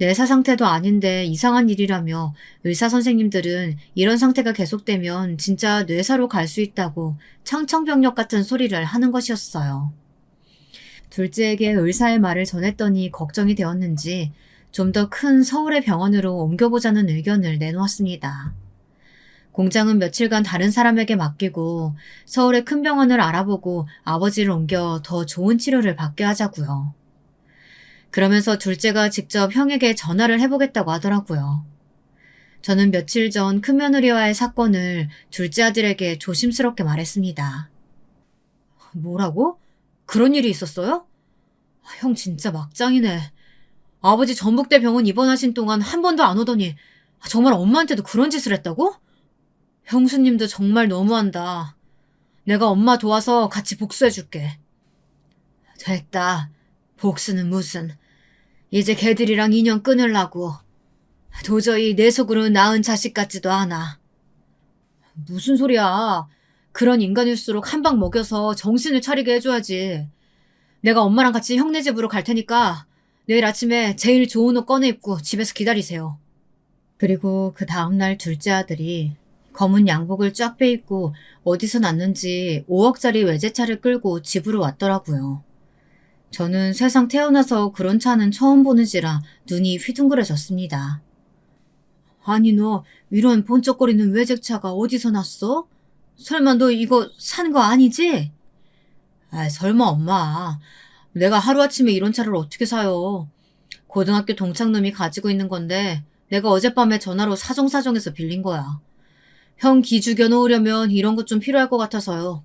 뇌사 상태도 아닌데 이상한 일이라며 의사 선생님들은 이런 상태가 계속되면 진짜 뇌사로 갈 수 있다고 청천벽력 같은 소리를 하는 것이었어요. 둘째에게 의사의 말을 전했더니 걱정이 되었는지 좀 더 큰 서울의 병원으로 옮겨보자는 의견을 내놓았습니다. 공장은 며칠간 다른 사람에게 맡기고 서울의 큰 병원을 알아보고 아버지를 옮겨 더 좋은 치료를 받게 하자고요. 그러면서 둘째가 직접 형에게 전화를 해보겠다고 하더라고요. 저는 며칠 전 큰며느리와의 사건을 둘째 아들에게 조심스럽게 말했습니다. 뭐라고? 그런 일이 있었어요? 형 진짜 막장이네. 아버지 전북대 병원 입원하신 동안 한 번도 안 오더니 정말 엄마한테도 그런 짓을 했다고? 형수님도 정말 너무한다. 내가 엄마 도와서 같이 복수해줄게. 됐다. 복수는 무슨. 이제 걔들이랑 인연 끊으려고. 도저히 내 속으로 낳은 자식 같지도 않아. 무슨 소리야. 그런 인간일수록 한 방 먹여서 정신을 차리게 해줘야지. 내가 엄마랑 같이 형네 집으로 갈 테니까 내일 아침에 제일 좋은 옷 꺼내 입고 집에서 기다리세요. 그리고 그 다음날 둘째 아들이 검은 양복을 쫙 빼입고 어디서 났는지 5억짜리 외제차를 끌고 집으로 왔더라고요. 저는 세상 태어나서 그런 차는 처음 보는지라 눈이 휘둥그레졌습니다. 아니 너 이런 번쩍거리는 외제차가 어디서 났어? 설마 너 이거 산 거 아니지? 아 설마 엄마. 내가 하루아침에 이런 차를 어떻게 사요. 고등학교 동창놈이 가지고 있는 건데 내가 어젯밤에 전화로 사정사정해서 빌린 거야. 형 기죽여 놓으려면 이런 것 좀 필요할 것 같아서요.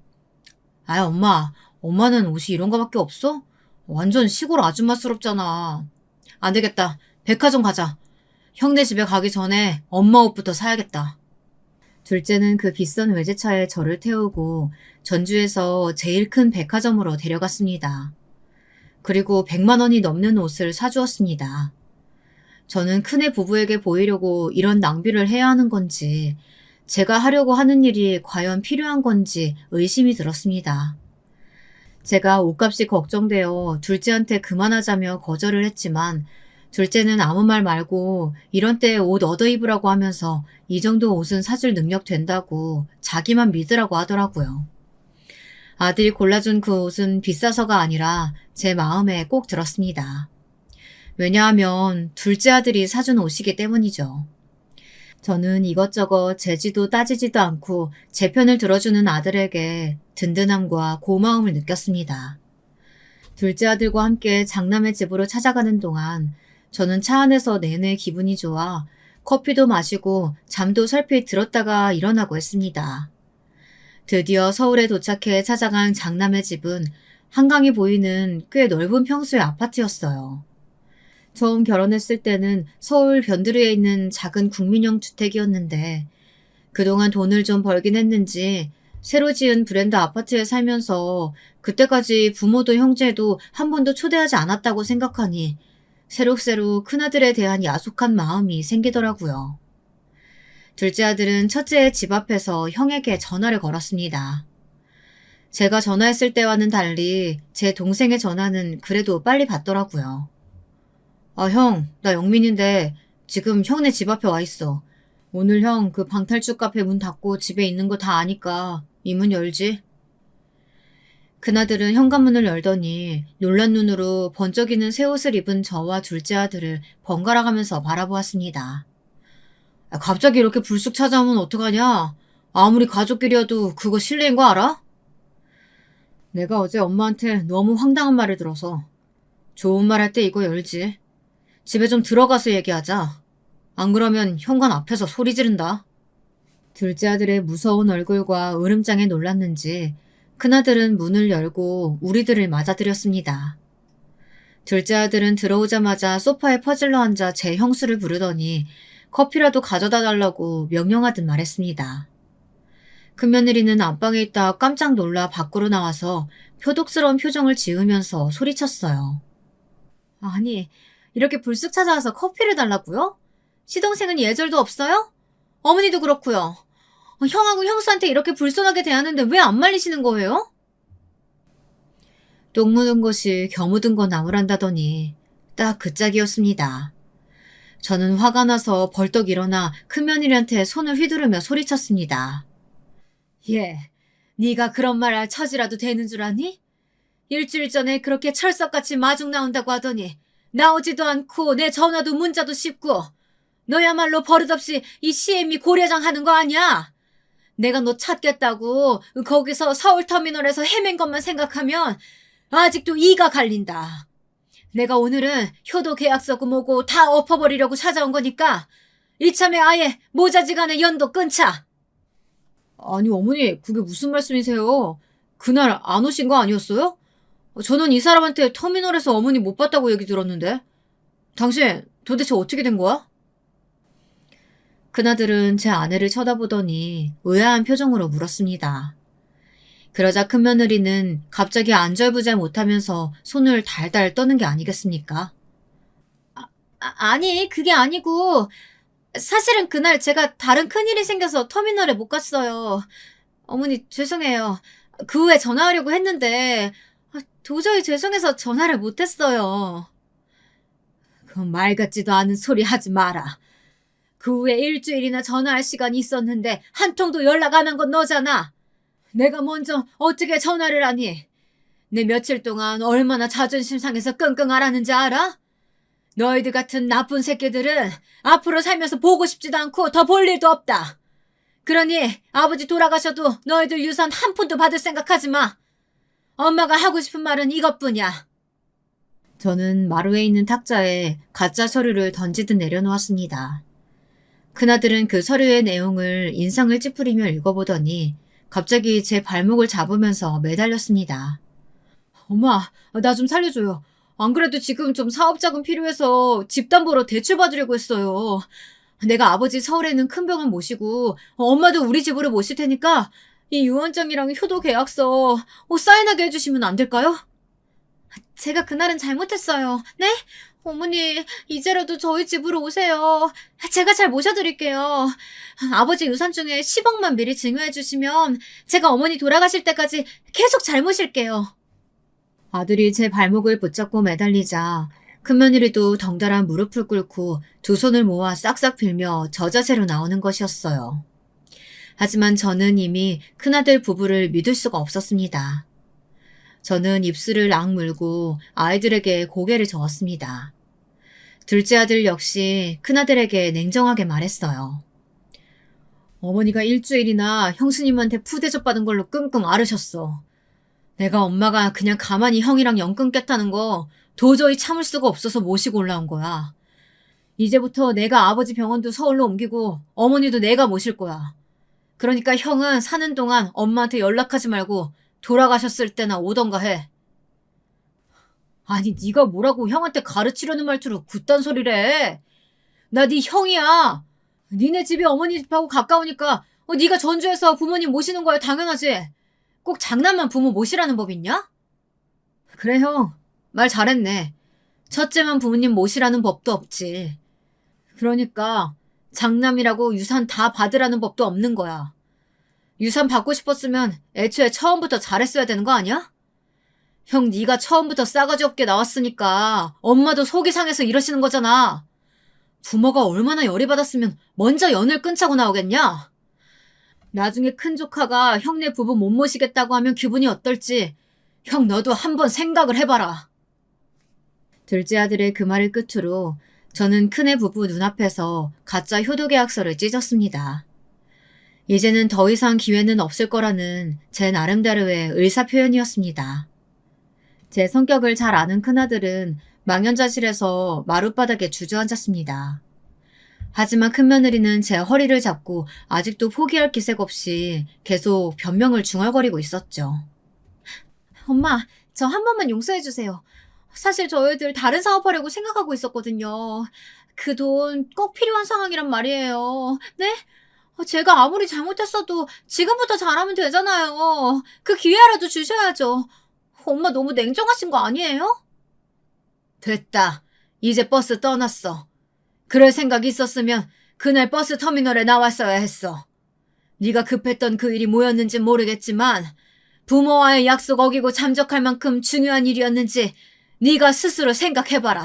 아 엄마. 엄마는 옷이 이런 거밖에 없어? 완전 시골 아줌마스럽잖아. 안 되겠다. 백화점 가자. 형네 집에 가기 전에 엄마 옷부터 사야겠다. 둘째는 그 비싼 외제차에 저를 태우고 전주에서 제일 큰 백화점으로 데려갔습니다. 그리고 100만 원이 넘는 옷을 사주었습니다. 저는 큰애 부부에게 보이려고 이런 낭비를 해야 하는 건지 제가 하려고 하는 일이 과연 필요한 건지 의심이 들었습니다. 제가 옷값이 걱정되어 둘째한테 그만하자며 거절을 했지만 둘째는 아무 말 말고 이런 때에 옷 얻어 입으라고 하면서 이 정도 옷은 사줄 능력 된다고 자기만 믿으라고 하더라고요. 아들이 골라준 그 옷은 비싸서가 아니라 제 마음에 꼭 들었습니다. 왜냐하면 둘째 아들이 사준 옷이기 때문이죠. 저는 이것저것 재지도 따지지도 않고 제 편을 들어주는 아들에게 든든함과 고마움을 느꼈습니다. 둘째 아들과 함께 장남의 집으로 찾아가는 동안 저는 차 안에서 내내 기분이 좋아 커피도 마시고 잠도 설핏 들었다가 일어나고 했습니다. 드디어 서울에 도착해 찾아간 장남의 집은 한강이 보이는 꽤 넓은 평수의 아파트였어요. 처음 결혼했을 때는 서울 변두리에 있는 작은 국민형 주택이었는데 그동안 돈을 좀 벌긴 했는지 새로 지은 브랜드 아파트에 살면서 그때까지 부모도 형제도 한 번도 초대하지 않았다고 생각하니 새록새록 큰아들에 대한 야속한 마음이 생기더라고요. 둘째 아들은 첫째의 집 앞에서 형에게 전화를 걸었습니다. 제가 전화했을 때와는 달리 제 동생의 전화는 그래도 빨리 받더라고요. 아, 형, 나 영민인데 지금 형네 집 앞에 와 있어. 오늘 형 그 방탈출 카페 문 닫고 집에 있는 거 다 아니까 이 문 열지? 큰아들은 현관문을 열더니 놀란 눈으로 번쩍이는 새 옷을 입은 저와 둘째 아들을 번갈아 가면서 바라보았습니다. 아, 갑자기 이렇게 불쑥 찾아오면 어떡하냐? 아무리 가족끼리여도 그거 실례인 거 알아? 내가 어제 엄마한테 너무 황당한 말을 들어서. 좋은 말 할 때 이거 열지. 집에 좀 들어가서 얘기하자. 안 그러면 현관 앞에서 소리 지른다. 둘째 아들의 무서운 얼굴과 으름장에 놀랐는지 큰아들은 문을 열고 우리들을 맞아들였습니다. 둘째 아들은 들어오자마자 소파에 퍼질러 앉아 제 형수를 부르더니 커피라도 가져다 달라고 명령하듯 말했습니다. 큰며느리는 안방에 있다 깜짝 놀라 밖으로 나와서 표독스러운 표정을 지으면서 소리쳤어요. 아니, 이렇게 불쑥 찾아와서 커피를 달라고요? 시동생은 예절도 없어요? 어머니도 그렇고요. 형하고 형수한테 이렇게 불손하게 대하는데 왜 안 말리시는 거예요? 똥 묻은 것이 겨 묻은 거 나무란다더니 딱 그 짝이었습니다. 저는 화가 나서 벌떡 일어나 큰며느리한테 손을 휘두르며 소리쳤습니다. 예, 네가 그런 말 할 처지라도 되는 줄 아니? 일주일 전에 그렇게 철석같이 마중 나온다고 하더니 나오지도 않고 내 전화도 문자도 씹고 너야말로 버릇없이 이 CM이 고려장 하는 거 아니야? 내가 너 찾겠다고 거기서 서울터미널에서 헤맨 것만 생각하면 아직도 이가 갈린다. 내가 오늘은 효도 계약서고 뭐고 다 엎어버리려고 찾아온 거니까 이참에 아예 모자지간에 연도 끊자. 아니 어머니 그게 무슨 말씀이세요? 그날 안 오신 거 아니었어요? 저는 이 사람한테 터미널에서 어머니 못 봤다고 얘기 들었는데. 당신 도대체 어떻게 된 거야? 그나들은 제 아내를 쳐다보더니 의아한 표정으로 물었습니다. 그러자 큰며느리는 갑자기 안절부절 못하면서 손을 달달 떠는 게 아니겠습니까? 아니 그게 아니고 사실은 그날 제가 다른 큰일이 생겨서 터미널에 못 갔어요. 어머니 죄송해요. 그 후에 전화하려고 했는데 도저히 죄송해서 전화를 못했어요. 그 말 같지도 않은 소리 하지 마라. 그 후에 일주일이나 전화할 시간이 있었는데 한 통도 연락 안 한 건 너잖아. 내가 먼저 어떻게 전화를 하니? 내 며칠 동안 얼마나 자존심 상해서 끙끙 앓았는지 알아? 너희들 같은 나쁜 새끼들은 앞으로 살면서 보고 싶지도 않고 더 볼 일도 없다. 그러니 아버지 돌아가셔도 너희들 유산 한 푼도 받을 생각하지 마. 엄마가 하고 싶은 말은 이것뿐이야. 저는 마루에 있는 탁자에 가짜 서류를 던지듯 내려놓았습니다. 큰아들은 그 서류의 내용을 인상을 찌푸리며 읽어보더니 갑자기 제 발목을 잡으면서 매달렸습니다. 엄마, 나 좀 살려줘요. 안 그래도 지금 좀 사업자금 필요해서 집담보로 대출받으려고 했어요. 내가 아버지 서울에 있는 큰 병원 모시고 엄마도 우리 집으로 모실 테니까 이 유언장이랑 효도 계약서 사인하게 해주시면 안 될까요? 제가 그날은 잘못했어요. 네? 어머니, 이제라도 저희 집으로 오세요. 제가 잘 모셔드릴게요. 아버지 유산 중에 10억만 미리 증여해 주시면 제가 어머니 돌아가실 때까지 계속 잘 모실게요. 아들이 제 발목을 붙잡고 매달리자 큰며느리도 덩달아 무릎을 꿇고 두 손을 모아 싹싹 빌며 저자세로 나오는 것이었어요. 하지만 저는 이미 큰아들 부부를 믿을 수가 없었습니다. 저는 입술을 악물고 아이들에게 고개를 저었습니다. 둘째 아들 역시 큰아들에게 냉정하게 말했어요. 어머니가 일주일이나 형수님한테 푸대접 받은 걸로 끙끙 앓으셨어. 내가 엄마가 그냥 가만히 형이랑 연 끊겠다는 거 도저히 참을 수가 없어서 모시고 올라온 거야. 이제부터 내가 아버지 병원도 서울로 옮기고 어머니도 내가 모실 거야. 그러니까 형은 사는 동안 엄마한테 연락하지 말고 돌아가셨을 때나 오던가 해. 아니 네가 뭐라고 형한테 가르치려는 말투로 굿단 소리를 해. 나 네 형이야. 니네 집이 어머니 집하고 가까우니까 네가 전주에서 부모님 모시는 거야 당연하지. 꼭 장남만 부모 모시라는 법 있냐? 그래 형, 말 잘했네. 첫째만 부모님 모시라는 법도 없지. 그러니까 장남이라고 유산 다 받으라는 법도 없는 거야. 유산 받고 싶었으면 애초에 처음부터 잘했어야 되는 거 아니야? 형 네가 처음부터 싸가지 없게 나왔으니까 엄마도 속이 상해서 이러시는 거잖아. 부모가 얼마나 열이 받았으면 먼저 연을 끊자고 나오겠냐? 나중에 큰 조카가 형네 부부 못 모시겠다고 하면 기분이 어떨지 형 너도 한번 생각을 해봐라. 둘째 아들의 그 말을 끝으로 저는 큰애 부부 눈앞에서 가짜 효도계약서를 찢었습니다. 이제는 더 이상 기회는 없을 거라는 제 나름대로의 의사표현이었습니다. 제 성격을 잘 아는 큰아들은 망연자실해서 마룻바닥에 주저앉았습니다. 하지만 큰며느리는 제 허리를 잡고 아직도 포기할 기색 없이 계속 변명을 중얼거리고 있었죠. 엄마, 저 한 번만 용서해주세요. 사실 저희들 다른 사업하려고 생각하고 있었거든요. 그 돈 꼭 필요한 상황이란 말이에요. 네? 제가 아무리 잘못했어도 지금부터 잘하면 되잖아요. 그 기회라도 주셔야죠. 엄마 너무 냉정하신 거 아니에요? 됐다. 이제 버스 떠났어. 그럴 생각이 있었으면 그날 버스 터미널에 나왔어야 했어. 네가 급했던 그 일이 뭐였는지 모르겠지만 부모와의 약속 어기고 잠적할 만큼 중요한 일이었는지 네가 스스로 생각해봐라.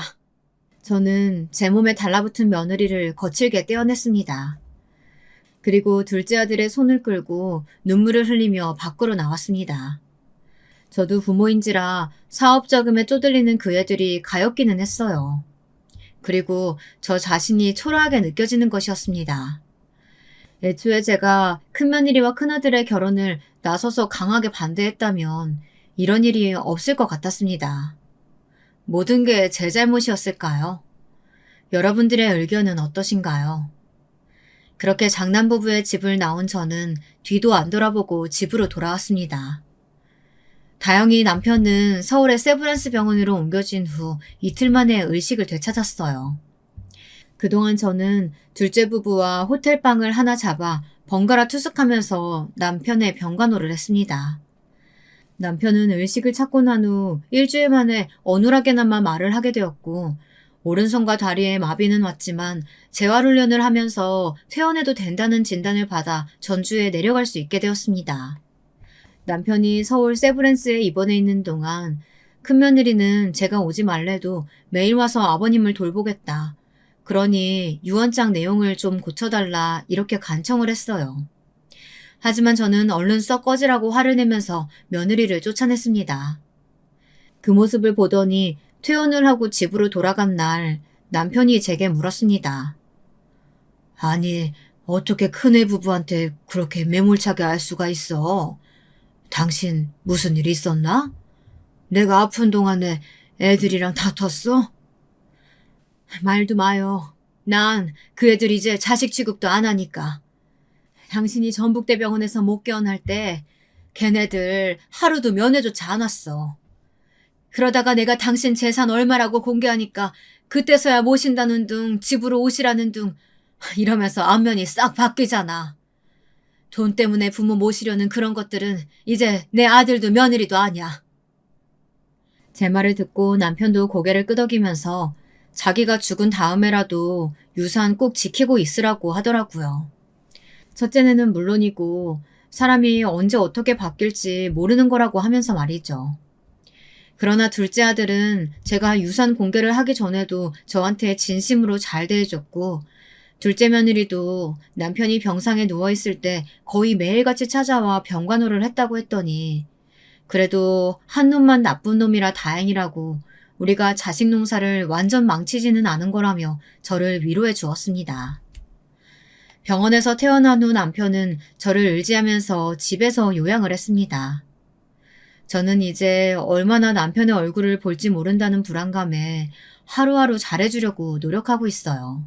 저는 제 몸에 달라붙은 며느리를 거칠게 떼어냈습니다. 그리고 둘째 아들의 손을 끌고 눈물을 흘리며 밖으로 나왔습니다. 저도 부모인지라 사업 자금에 쪼들리는 그 애들이 가엾기는 했어요. 그리고 저 자신이 초라하게 느껴지는 것이었습니다. 애초에 제가 큰며느리와 큰아들의 결혼을 나서서 강하게 반대했다면 이런 일이 없을 것 같았습니다. 모든 게 제 잘못이었을까요? 여러분들의 의견은 어떠신가요? 그렇게 장남부부의 집을 나온 저는 뒤도 안 돌아보고 집으로 돌아왔습니다. 다행히 남편은 서울의 세브란스 병원으로 옮겨진 후 이틀 만에 의식을 되찾았어요. 그동안 저는 둘째 부부와 호텔방을 하나 잡아 번갈아 투숙하면서 남편의 병간호를 했습니다. 남편은 의식을 찾고 난 후 일주일 만에 어눌하게나마 말을 하게 되었고 오른손과 다리에 마비는 왔지만 재활훈련을 하면서 퇴원해도 된다는 진단을 받아 전주에 내려갈 수 있게 되었습니다. 남편이 서울 세브란스에 입원해 있는 동안 큰며느리는 제가 오지 말래도 매일 와서 아버님을 돌보겠다. 그러니 유언장 내용을 좀 고쳐달라 이렇게 간청을 했어요. 하지만 저는 얼른 썩 꺼지라고 화를 내면서 며느리를 쫓아냈습니다. 그 모습을 보더니 퇴원을 하고 집으로 돌아간 날 남편이 제게 물었습니다. 아니, 어떻게 큰애 부부한테 그렇게 매몰차게 알 수가 있어? 당신 무슨 일 있었나? 내가 아픈 동안에 애들이랑 다퉜어? 말도 마요. 난 그 애들 이제 자식 취급도 안 하니까. 당신이 전북대병원에서 못 깨어날 때 걔네들 하루도 면회조차 안 왔어. 그러다가 내가 당신 재산 얼마라고 공개하니까 그때서야 모신다는 둥 집으로 오시라는 둥 이러면서 안면이 싹 바뀌잖아. 돈 때문에 부모 모시려는 그런 것들은 이제 내 아들도 며느리도 아니야. 제 말을 듣고 남편도 고개를 끄덕이면서 자기가 죽은 다음에라도 유산 꼭 지키고 있으라고 하더라고요. 첫째는 물론이고 사람이 언제 어떻게 바뀔지 모르는 거라고 하면서 말이죠. 그러나 둘째 아들은 제가 유산 공개를 하기 전에도 저한테 진심으로 잘 대해줬고 둘째 며느리도 남편이 병상에 누워있을 때 거의 매일같이 찾아와 병간호를 했다고 했더니 그래도 한 놈만 나쁜 놈이라 다행이라고 우리가 자식 농사를 완전 망치지는 않은 거라며 저를 위로해 주었습니다. 병원에서 퇴원한 후 남편은 저를 의지하면서 집에서 요양을 했습니다. 저는 이제 얼마나 남편의 얼굴을 볼지 모른다는 불안감에 하루하루 잘해주려고 노력하고 있어요.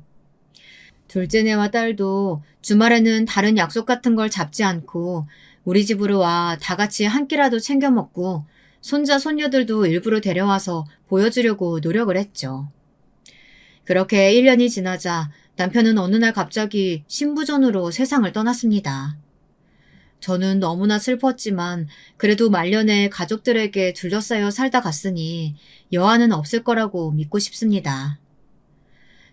둘째네와 딸도 주말에는 다른 약속 같은 걸 잡지 않고 우리 집으로 와 다 같이 한 끼라도 챙겨 먹고 손자 손녀들도 일부러 데려와서 보여주려고 노력을 했죠. 그렇게 1년이 지나자 남편은 어느 날 갑자기 신부전으로 세상을 떠났습니다. 저는 너무나 슬펐지만 그래도 말년에 가족들에게 둘러싸여 살다 갔으니 여한은 없을 거라고 믿고 싶습니다.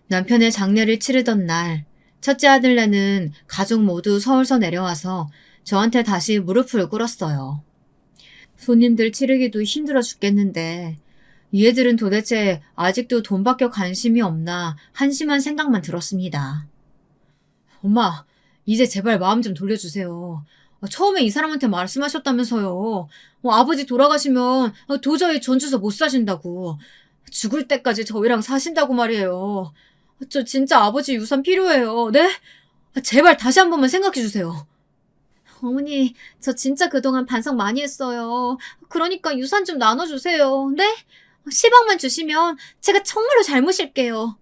남편의 장례를 치르던 날 첫째 아들네는 가족 모두 서울서 내려와서 저한테 다시 무릎을 꿇었어요. 손님들 치르기도 힘들어 죽겠는데 이 애들은 도대체 아직도 돈밖에 관심이 없나 한심한 생각만 들었습니다. 엄마, 이제 제발 마음 좀 돌려주세요. 처음에 이 사람한테 말씀하셨다면서요. 아버지 돌아가시면 도저히 전주서 못 사신다고. 죽을 때까지 저희랑 사신다고 말이에요. 저 진짜 아버지 유산 필요해요. 네? 제발 다시 한 번만 생각해 주세요. 어머니, 저 진짜 그동안 반성 많이 했어요. 그러니까 유산 좀 나눠주세요. 네? 10억만 주시면 제가 정말로 잘 모실게요.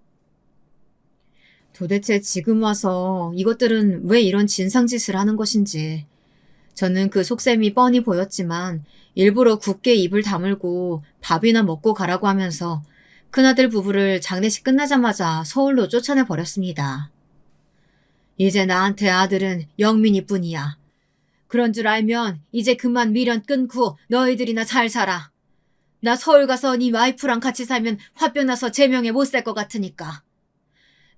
도대체 지금 와서 이것들은 왜 이런 진상짓을 하는 것인지. 저는 그 속셈이 뻔히 보였지만 일부러 굳게 입을 다물고 밥이나 먹고 가라고 하면서 큰아들 부부를 장례식 끝나자마자 서울로 쫓아내 버렸습니다. 이제 나한테 아들은 영민이 뿐이야. 그런 줄 알면 이제 그만 미련 끊고 너희들이나 잘 살아. 나 서울 가서 네 와이프랑 같이 살면 화병 나서 제명에 못 살 것 같으니까.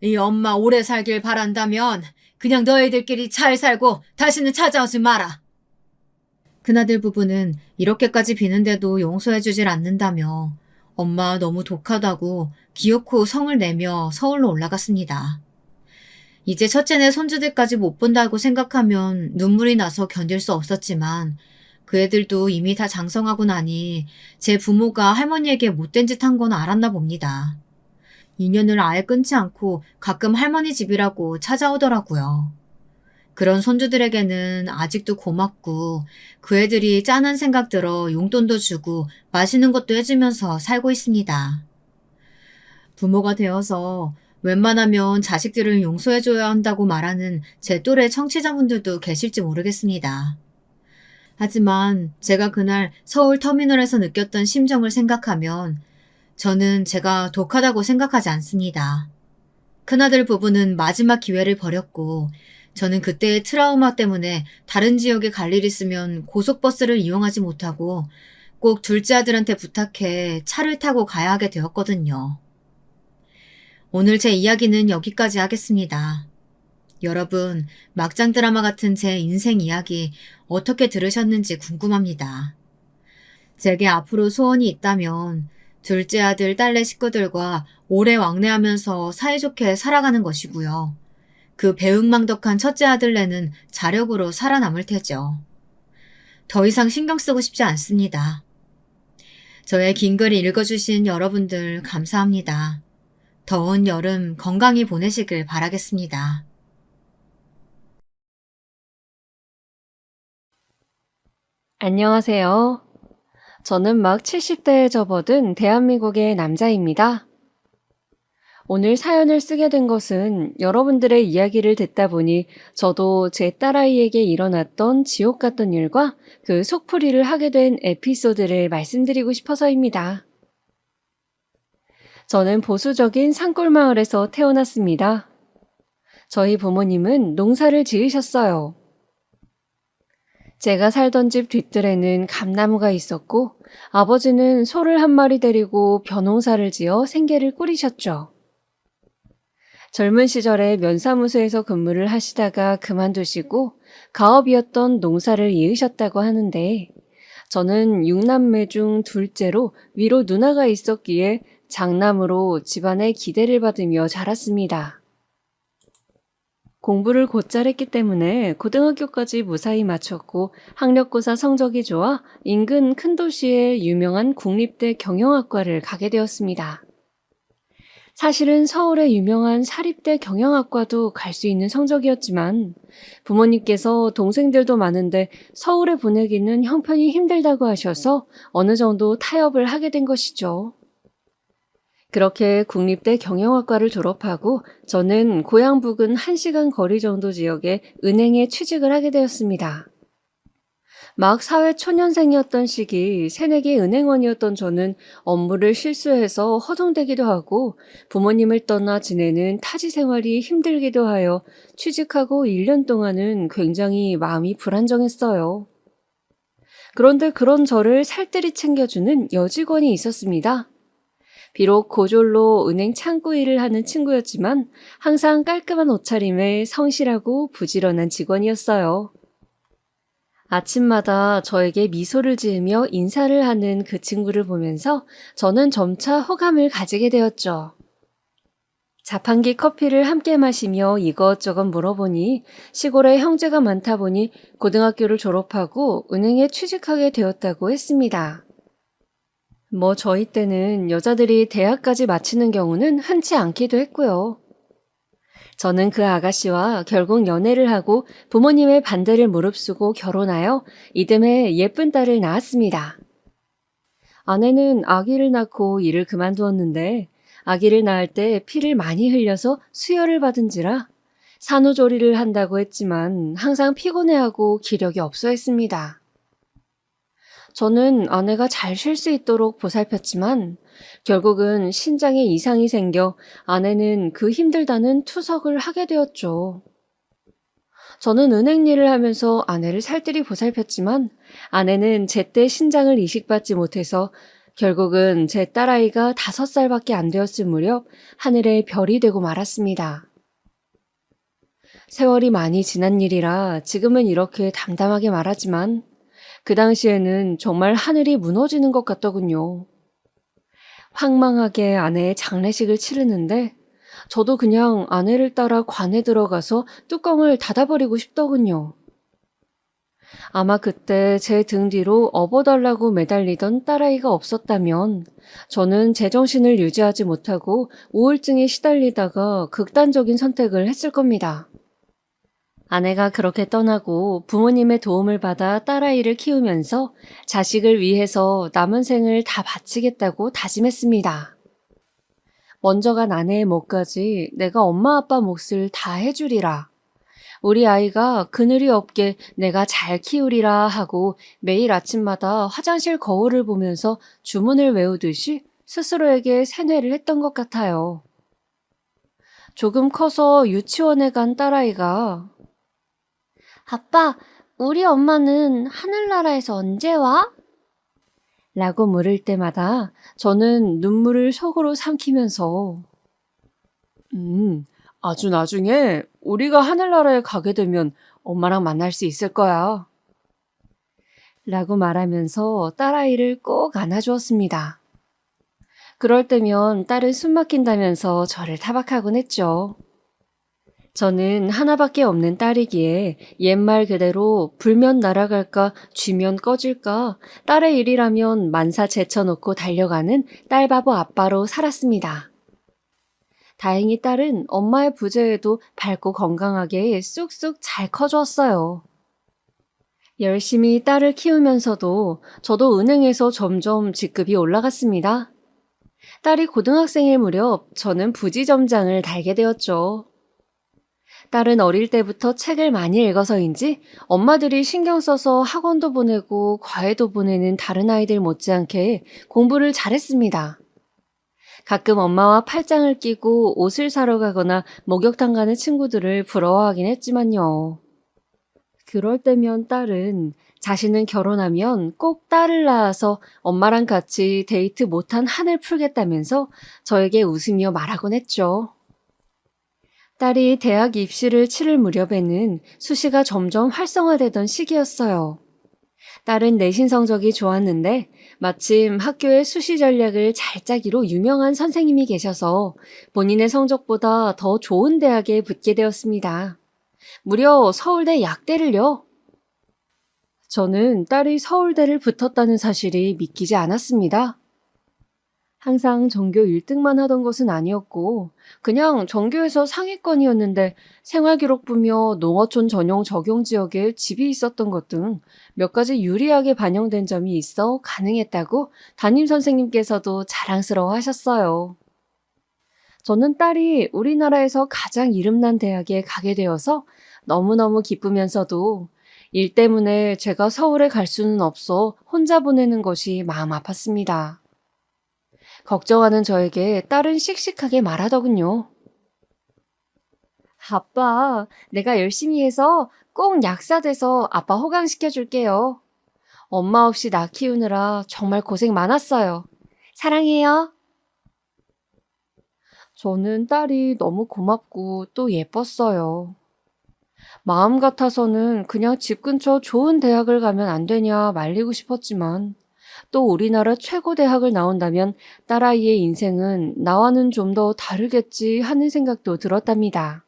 이 엄마 오래 살길 바란다면 그냥 너희들끼리 잘 살고 다시는 찾아오지 마라. 큰아들 부부는 이렇게까지 비는데도 용서해주질 않는다며 엄마 너무 독하다고 기어코 성을 내며 서울로 올라갔습니다. 이제 첫째네 손주들까지 못 본다고 생각하면 눈물이 나서 견딜 수 없었지만 그 애들도 이미 다 장성하고 나니 제 부모가 할머니에게 못된 짓 한 건 알았나 봅니다. 인연을 아예 끊지 않고 가끔 할머니 집이라고 찾아오더라고요. 그런 손주들에게는 아직도 고맙고 그 애들이 짠한 생각 들어 용돈도 주고 맛있는 것도 해주면서 살고 있습니다. 부모가 되어서 웬만하면 자식들을 용서해줘야 한다고 말하는 제 또래 청취자분들도 계실지 모르겠습니다. 하지만 제가 그날 서울 터미널에서 느꼈던 심정을 생각하면 저는 제가 독하다고 생각하지 않습니다. 큰아들 부부는 마지막 기회를 버렸고 저는 그때의 트라우마 때문에 다른 지역에 갈 일 있으면 고속버스를 이용하지 못하고 꼭 둘째 아들한테 부탁해 차를 타고 가야 하게 되었거든요. 오늘 제 이야기는 여기까지 하겠습니다. 여러분, 막장 드라마 같은 제 인생 이야기 어떻게 들으셨는지 궁금합니다. 제게 앞으로 소원이 있다면 둘째 아들, 딸내 식구들과 오래 왕래하면서 사이좋게 살아가는 것이고요. 그 배은망덕한 첫째 아들내는 자력으로 살아남을 테죠. 더 이상 신경 쓰고 싶지 않습니다. 저의 긴 글 읽어주신 여러분들 감사합니다. 더운 여름 건강히 보내시길 바라겠습니다. 안녕하세요. 저는 막 70대에 접어든 대한민국의 남자입니다. 오늘 사연을 쓰게 된 것은 여러분들의 이야기를 듣다 보니 저도 제 딸아이에게 일어났던 지옥 같던 일과 그 속풀이를 하게 된 에피소드를 말씀드리고 싶어서입니다. 저는 보수적인 산골마을에서 태어났습니다. 저희 부모님은 농사를 지으셨어요. 제가 살던 집 뒷뜰에는 감나무가 있었고 아버지는 소를 한 마리 데리고 벼농사를 지어 생계를 꾸리셨죠. 젊은 시절에 면사무소에서 근무를 하시다가 그만두시고 가업이었던 농사를 이으셨다고 하는데 저는 6남매 중 둘째로 위로 누나가 있었기에 장남으로 집안의 기대를 받으며 자랐습니다. 공부를 곧잘 했기 때문에 고등학교까지 무사히 마쳤고 학력고사 성적이 좋아 인근 큰 도시의 유명한 국립대 경영학과를 가게 되었습니다. 사실은 서울의 유명한 사립대 경영학과도 갈 수 있는 성적이었지만 부모님께서 동생들도 많은데 서울에 보내기는 형편이 힘들다고 하셔서 어느 정도 타협을 하게 된 것이죠. 그렇게 국립대 경영학과를 졸업하고 저는 고향 부근 1시간 거리 정도 지역의 은행에 취직을 하게 되었습니다. 막 사회 초년생이었던 시기 새내기 은행원이었던 저는 업무를 실수해서 허둥대기도 하고 부모님을 떠나 지내는 타지 생활이 힘들기도 하여 취직하고 1년 동안은 굉장히 마음이 불안정했어요. 그런데 그런 저를 살뜰히 챙겨주는 여직원이 있었습니다. 비록 고졸로 은행 창구 일을 하는 친구였지만 항상 깔끔한 옷차림에 성실하고 부지런한 직원이었어요. 아침마다 저에게 미소를 지으며 인사를 하는 그 친구를 보면서 저는 점차 호감을 가지게 되었죠. 자판기 커피를 함께 마시며 이것저것 물어보니 시골에 형제가 많다 보니 고등학교를 졸업하고 은행에 취직하게 되었다고 했습니다. 저희 때는 여자들이 대학까지 마치는 경우는 흔치 않기도 했고요. 저는 그 아가씨와 결국 연애를 하고 부모님의 반대를 무릅쓰고 결혼하여 이듬해 예쁜 딸을 낳았습니다. 아내는 아기를 낳고 일을 그만두었는데 아기를 낳을 때 피를 많이 흘려서 수혈을 받은지라 산후조리를 한다고 했지만 항상 피곤해하고 기력이 없어 했습니다. 저는 아내가 잘 쉴 수 있도록 보살폈지만 결국은 신장에 이상이 생겨 아내는 그 힘들다는 투석을 하게 되었죠. 저는 은행 일을 하면서 아내를 살뜰히 보살폈지만 아내는 제때 신장을 이식받지 못해서 결국은 제 딸아이가 5살밖에 안 되었을 무렵 하늘에 별이 되고 말았습니다. 세월이 많이 지난 일이라 지금은 이렇게 담담하게 말하지만 그 당시에는 정말 하늘이 무너지는 것 같더군요. 황망하게 아내의 장례식을 치르는데 저도 그냥 아내를 따라 관에 들어가서 뚜껑을 닫아버리고 싶더군요. 아마 그때 제 등 뒤로 업어달라고 매달리던 딸아이가 없었다면 저는 제정신을 유지하지 못하고 우울증에 시달리다가 극단적인 선택을 했을 겁니다. 아내가 그렇게 떠나고 부모님의 도움을 받아 딸아이를 키우면서 자식을 위해서 남은 생을 다 바치겠다고 다짐했습니다. 먼저 간 아내의 몫까지 내가 엄마 아빠 몫을 다 해주리라. 우리 아이가 그늘이 없게 내가 잘 키우리라 하고 매일 아침마다 화장실 거울을 보면서 주문을 외우듯이 스스로에게 세뇌를 했던 것 같아요. 조금 커서 유치원에 간 딸아이가 아빠, 우리 엄마는 하늘나라에서 언제 와? 라고 물을 때마다 저는 눈물을 속으로 삼키면서 아주 나중에 우리가 하늘나라에 가게 되면 엄마랑 만날 수 있을 거야. 라고 말하면서 딸아이를 꼭 안아주었습니다. 그럴 때면 딸은 숨 막힌다면서 저를 타박하곤 했죠. 저는 하나밖에 없는 딸이기에 옛말 그대로 불면 날아갈까 쥐면 꺼질까 딸의 일이라면 만사 제쳐놓고 달려가는 딸바보 아빠로 살았습니다. 다행히 딸은 엄마의 부재에도 밝고 건강하게 쑥쑥 잘 커졌어요. 열심히 딸을 키우면서도 저도 은행에서 점점 직급이 올라갔습니다. 딸이 고등학생일 무렵 저는 부지점장을 달게 되었죠. 딸은 어릴 때부터 책을 많이 읽어서인지 엄마들이 신경 써서 학원도 보내고 과외도 보내는 다른 아이들 못지않게 공부를 잘했습니다. 가끔 엄마와 팔짱을 끼고 옷을 사러 가거나 목욕탕 가는 친구들을 부러워하긴 했지만요. 그럴 때면 딸은 자신은 결혼하면 꼭 딸을 낳아서 엄마랑 같이 데이트 못한 한을 풀겠다면서 저에게 웃으며 말하곤 했죠. 딸이 대학 입시를 치를 무렵에는 수시가 점점 활성화되던 시기였어요. 딸은 내신 성적이 좋았는데 마침 학교의 수시 전략을 잘 짜기로 유명한 선생님이 계셔서 본인의 성적보다 더 좋은 대학에 붙게 되었습니다. 무려 서울대 약대를요. 저는 딸이 서울대를 붙었다는 사실이 믿기지 않았습니다. 항상 전교 1등만 하던 것은 아니었고 그냥 전교에서 상위권이었는데 생활기록부며 농어촌 전용 적용지역에 집이 있었던 것 등 몇 가지 유리하게 반영된 점이 있어 가능했다고 담임선생님께서도 자랑스러워 하셨어요. 저는 딸이 우리나라에서 가장 이름난 대학에 가게 되어서 너무너무 기쁘면서도 일 때문에 제가 서울에 갈 수는 없어 혼자 보내는 것이 마음 아팠습니다. 걱정하는 저에게 딸은 씩씩하게 말하더군요. 아빠, 내가 열심히 해서 꼭 약사 돼서 아빠 호강시켜줄게요. 엄마 없이 나 키우느라 정말 고생 많았어요. 사랑해요. 저는 딸이 너무 고맙고 또 예뻤어요. 마음 같아서는 그냥 집 근처 좋은 대학을 가면 안 되냐 말리고 싶었지만 또 우리나라 최고 대학을 나온다면 딸아이의 인생은 나와는 좀 더 다르겠지 하는 생각도 들었답니다.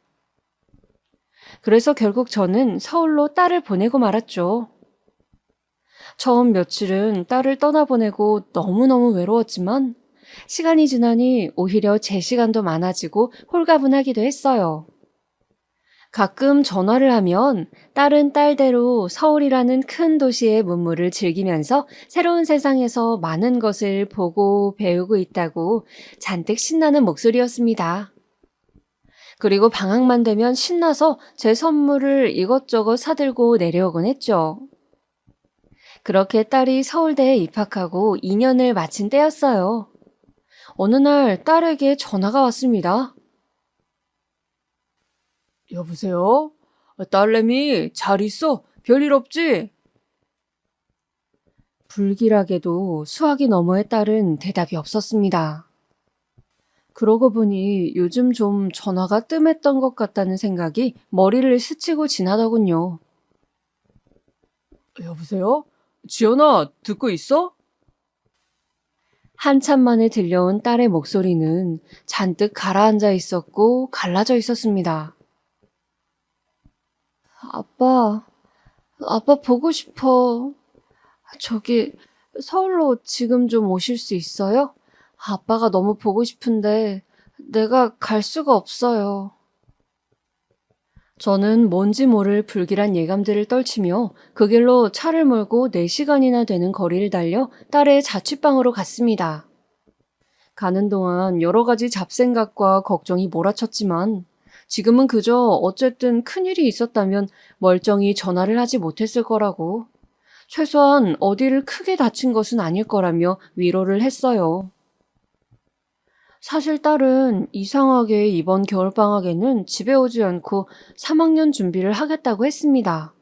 그래서 결국 저는 서울로 딸을 보내고 말았죠. 처음 며칠은 딸을 떠나보내고 너무너무 외로웠지만 시간이 지나니 오히려 제 시간도 많아지고 홀가분하기도 했어요. 가끔 전화를 하면 딸은 딸대로 서울이라는 큰 도시의 문물을 즐기면서 새로운 세상에서 많은 것을 보고 배우고 있다고 잔뜩 신나는 목소리였습니다. 그리고 방학만 되면 신나서 제 선물을 이것저것 사들고 내려오곤 했죠. 그렇게 딸이 서울대에 입학하고 2년을 마친 때였어요. 어느 날 딸에게 전화가 왔습니다. 여보세요? 딸내미 잘 있어? 별일 없지? 불길하게도 수학이 너머의 딸은 대답이 없었습니다. 그러고 보니 요즘 좀 전화가 뜸했던 것 같다는 생각이 머리를 스치고 지나더군요. 여보세요? 지연아, 듣고 있어? 한참 만에 들려온 딸의 목소리는 잔뜩 가라앉아 있었고 갈라져 있었습니다. 아빠, 아빠 보고 싶어. 저기 서울로 지금 좀 오실 수 있어요? 아빠가 너무 보고 싶은데 내가 갈 수가 없어요. 저는 뭔지 모를 불길한 예감들을 떨치며 그 길로 차를 몰고 4시간이나 되는 거리를 달려 딸의 자취방으로 갔습니다. 가는 동안 여러 가지 잡생각과 걱정이 몰아쳤지만 지금은 그저 어쨌든 큰일이 있었다면 멀쩡히 전화를 하지 못했을 거라고, 최소한 어디를 크게 다친 것은 아닐 거라며 위로를 했어요. 사실 딸은 이상하게 이번 겨울방학에는 집에 오지 않고 3학년 준비를 하겠다고 했습니다.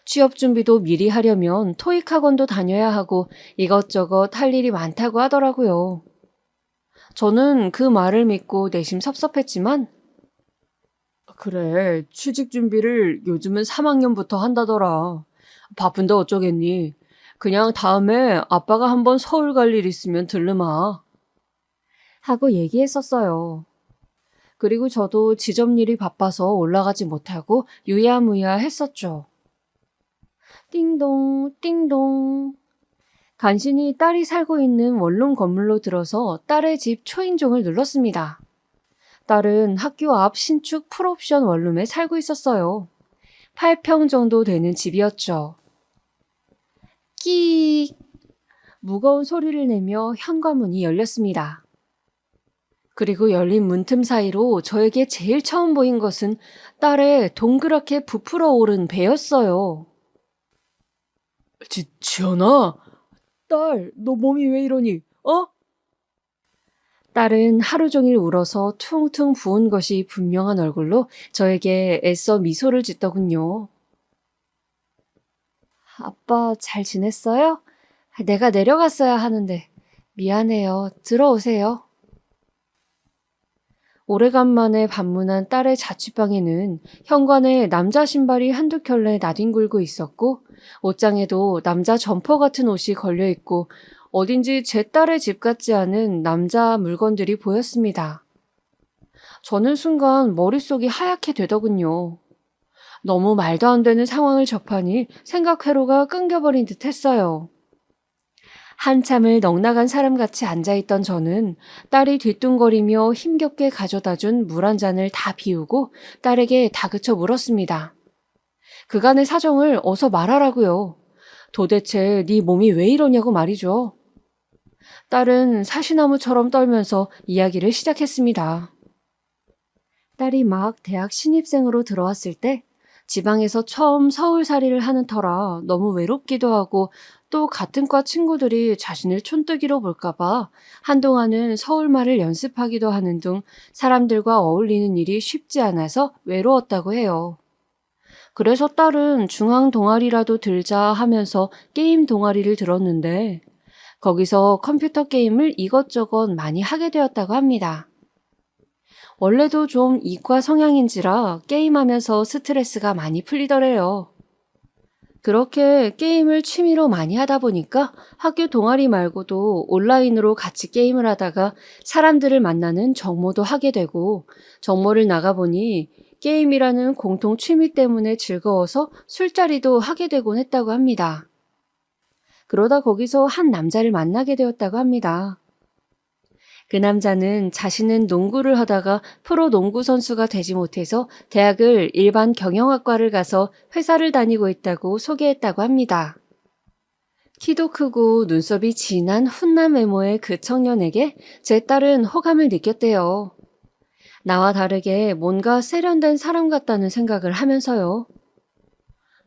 취업 준비도 미리 하려면 토익 학원도 다녀야 하고 이것저것 할 일이 많다고 하더라고요. 저는 그 말을 믿고 내심 섭섭했지만, 그래, 취직 준비를 요즘은 3학년부터 한다더라. 바쁜데 어쩌겠니? 그냥 다음에 아빠가 한번 서울 갈 일 있으면 들르마. 하고 얘기했었어요. 그리고 저도 지점 일이 바빠서 올라가지 못하고 유야무야 했었죠. 띵동, 띵동. 간신히 딸이 살고 있는 원룸 건물로 들어서 딸의 집 초인종을 눌렀습니다. 딸은 학교 앞 신축 풀옵션 원룸에 살고 있었어요. 8평 정도 되는 집이었죠. 끼익! 무거운 소리를 내며 현관문이 열렸습니다. 그리고 열린 문틈 사이로 저에게 제일 처음 보인 것은 딸의 동그랗게 부풀어 오른 배였어요. 지연아, 딸, 너 몸이 왜 이러니? 어? 딸은 하루 종일 울어서 퉁퉁 부은 것이 분명한 얼굴로 저에게 애써 미소를 짓더군요. 아빠 잘 지냈어요? 내가 내려갔어야 하는데 미안해요. 들어오세요. 오래간만에 방문한 딸의 자취방에는 현관에 남자 신발이 한두 켤레 나뒹굴고 있었고 옷장에도 남자 점퍼 같은 옷이 걸려 있고 어딘지 제 딸의 집 같지 않은 남자 물건들이 보였습니다. 저는 순간 머릿속이 하얗게 되더군요. 너무 말도 안 되는 상황을 접하니 생각 회로가 끊겨버린 듯 했어요. 한참을 넋나간 사람같이 앉아있던 저는 딸이 뒤뚱거리며 힘겹게 가져다준 물 한 잔을 다 비우고 딸에게 다그쳐 물었습니다. 그간의 사정을 어서 말하라고요. 도대체 네 몸이 왜 이러냐고 말이죠. 딸은 사시나무처럼 떨면서 이야기를 시작했습니다. 딸이 막 대학 신입생으로 들어왔을 때 지방에서 처음 서울살이를 하는 터라 너무 외롭기도 하고 또 같은 과 친구들이 자신을 촌뜨기로 볼까봐 한동안은 서울말을 연습하기도 하는 등 사람들과 어울리는 일이 쉽지 않아서 외로웠다고 해요. 그래서 딸은 중앙 동아리라도 들자 하면서 게임 동아리를 들었는데 거기서 컴퓨터 게임을 이것저것 많이 하게 되었다고 합니다. 원래도 좀 이과 성향인지라 게임하면서 스트레스가 많이 풀리더래요. 그렇게 게임을 취미로 많이 하다 보니까 학교 동아리 말고도 온라인으로 같이 게임을 하다가 사람들을 만나는 정모도 하게 되고 정모를 나가보니 게임이라는 공통 취미 때문에 즐거워서 술자리도 하게 되곤 했다고 합니다. 그러다 거기서 한 남자를 만나게 되었다고 합니다. 그 남자는 자신은 농구를 하다가 프로 농구 선수가 되지 못해서 대학을 일반 경영학과를 가서 회사를 다니고 있다고 소개했다고 합니다. 키도 크고 눈썹이 진한 훈남 외모의 그 청년에게 제 딸은 호감을 느꼈대요. 나와 다르게 뭔가 세련된 사람 같다는 생각을 하면서요.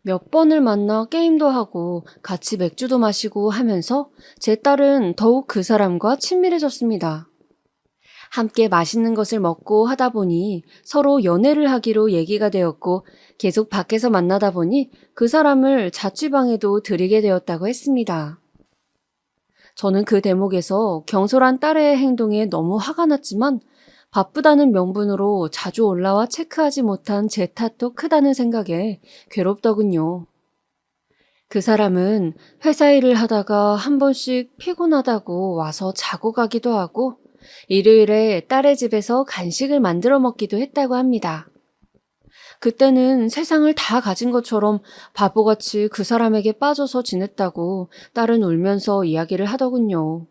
몇 번을 만나 게임도 하고 같이 맥주도 마시고 하면서 제 딸은 더욱 그 사람과 친밀해졌습니다. 함께 맛있는 것을 먹고 하다 보니 서로 연애를 하기로 얘기가 되었고 계속 밖에서 만나다 보니 그 사람을 자취방에도 들이게 되었다고 했습니다. 저는 그 대목에서 경솔한 딸의 행동에 너무 화가 났지만 바쁘다는 명분으로 자주 올라와 체크하지 못한 제 탓도 크다는 생각에 괴롭더군요. 그 사람은 회사 일을 하다가 한 번씩 피곤하다고 와서 자고 가기도 하고 일요일에 딸의 집에서 간식을 만들어 먹기도 했다고 합니다. 그때는 세상을 다 가진 것처럼 바보같이 그 사람에게 빠져서 지냈다고 딸은 울면서 이야기를 하더군요.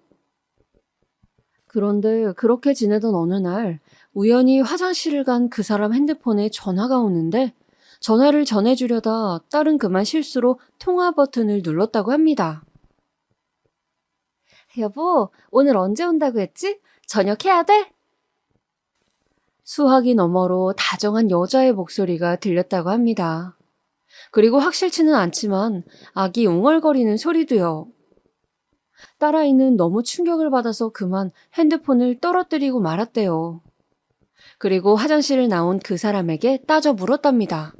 그런데 그렇게 지내던 어느 날 우연히 화장실을 간 그 사람 핸드폰에 전화가 오는데 전화를 전해주려다 딸은 그만 실수로 통화 버튼을 눌렀다고 합니다. 여보, 오늘 언제 온다고 했지? 저녁 해야 돼? 수화기 너머로 다정한 여자의 목소리가 들렸다고 합니다. 그리고 확실치는 않지만 아기 웅얼거리는 소리도요. 딸아이는 너무 충격을 받아서 그만 핸드폰을 떨어뜨리고 말았대요. 그리고 화장실을 나온 그 사람에게 따져 물었답니다.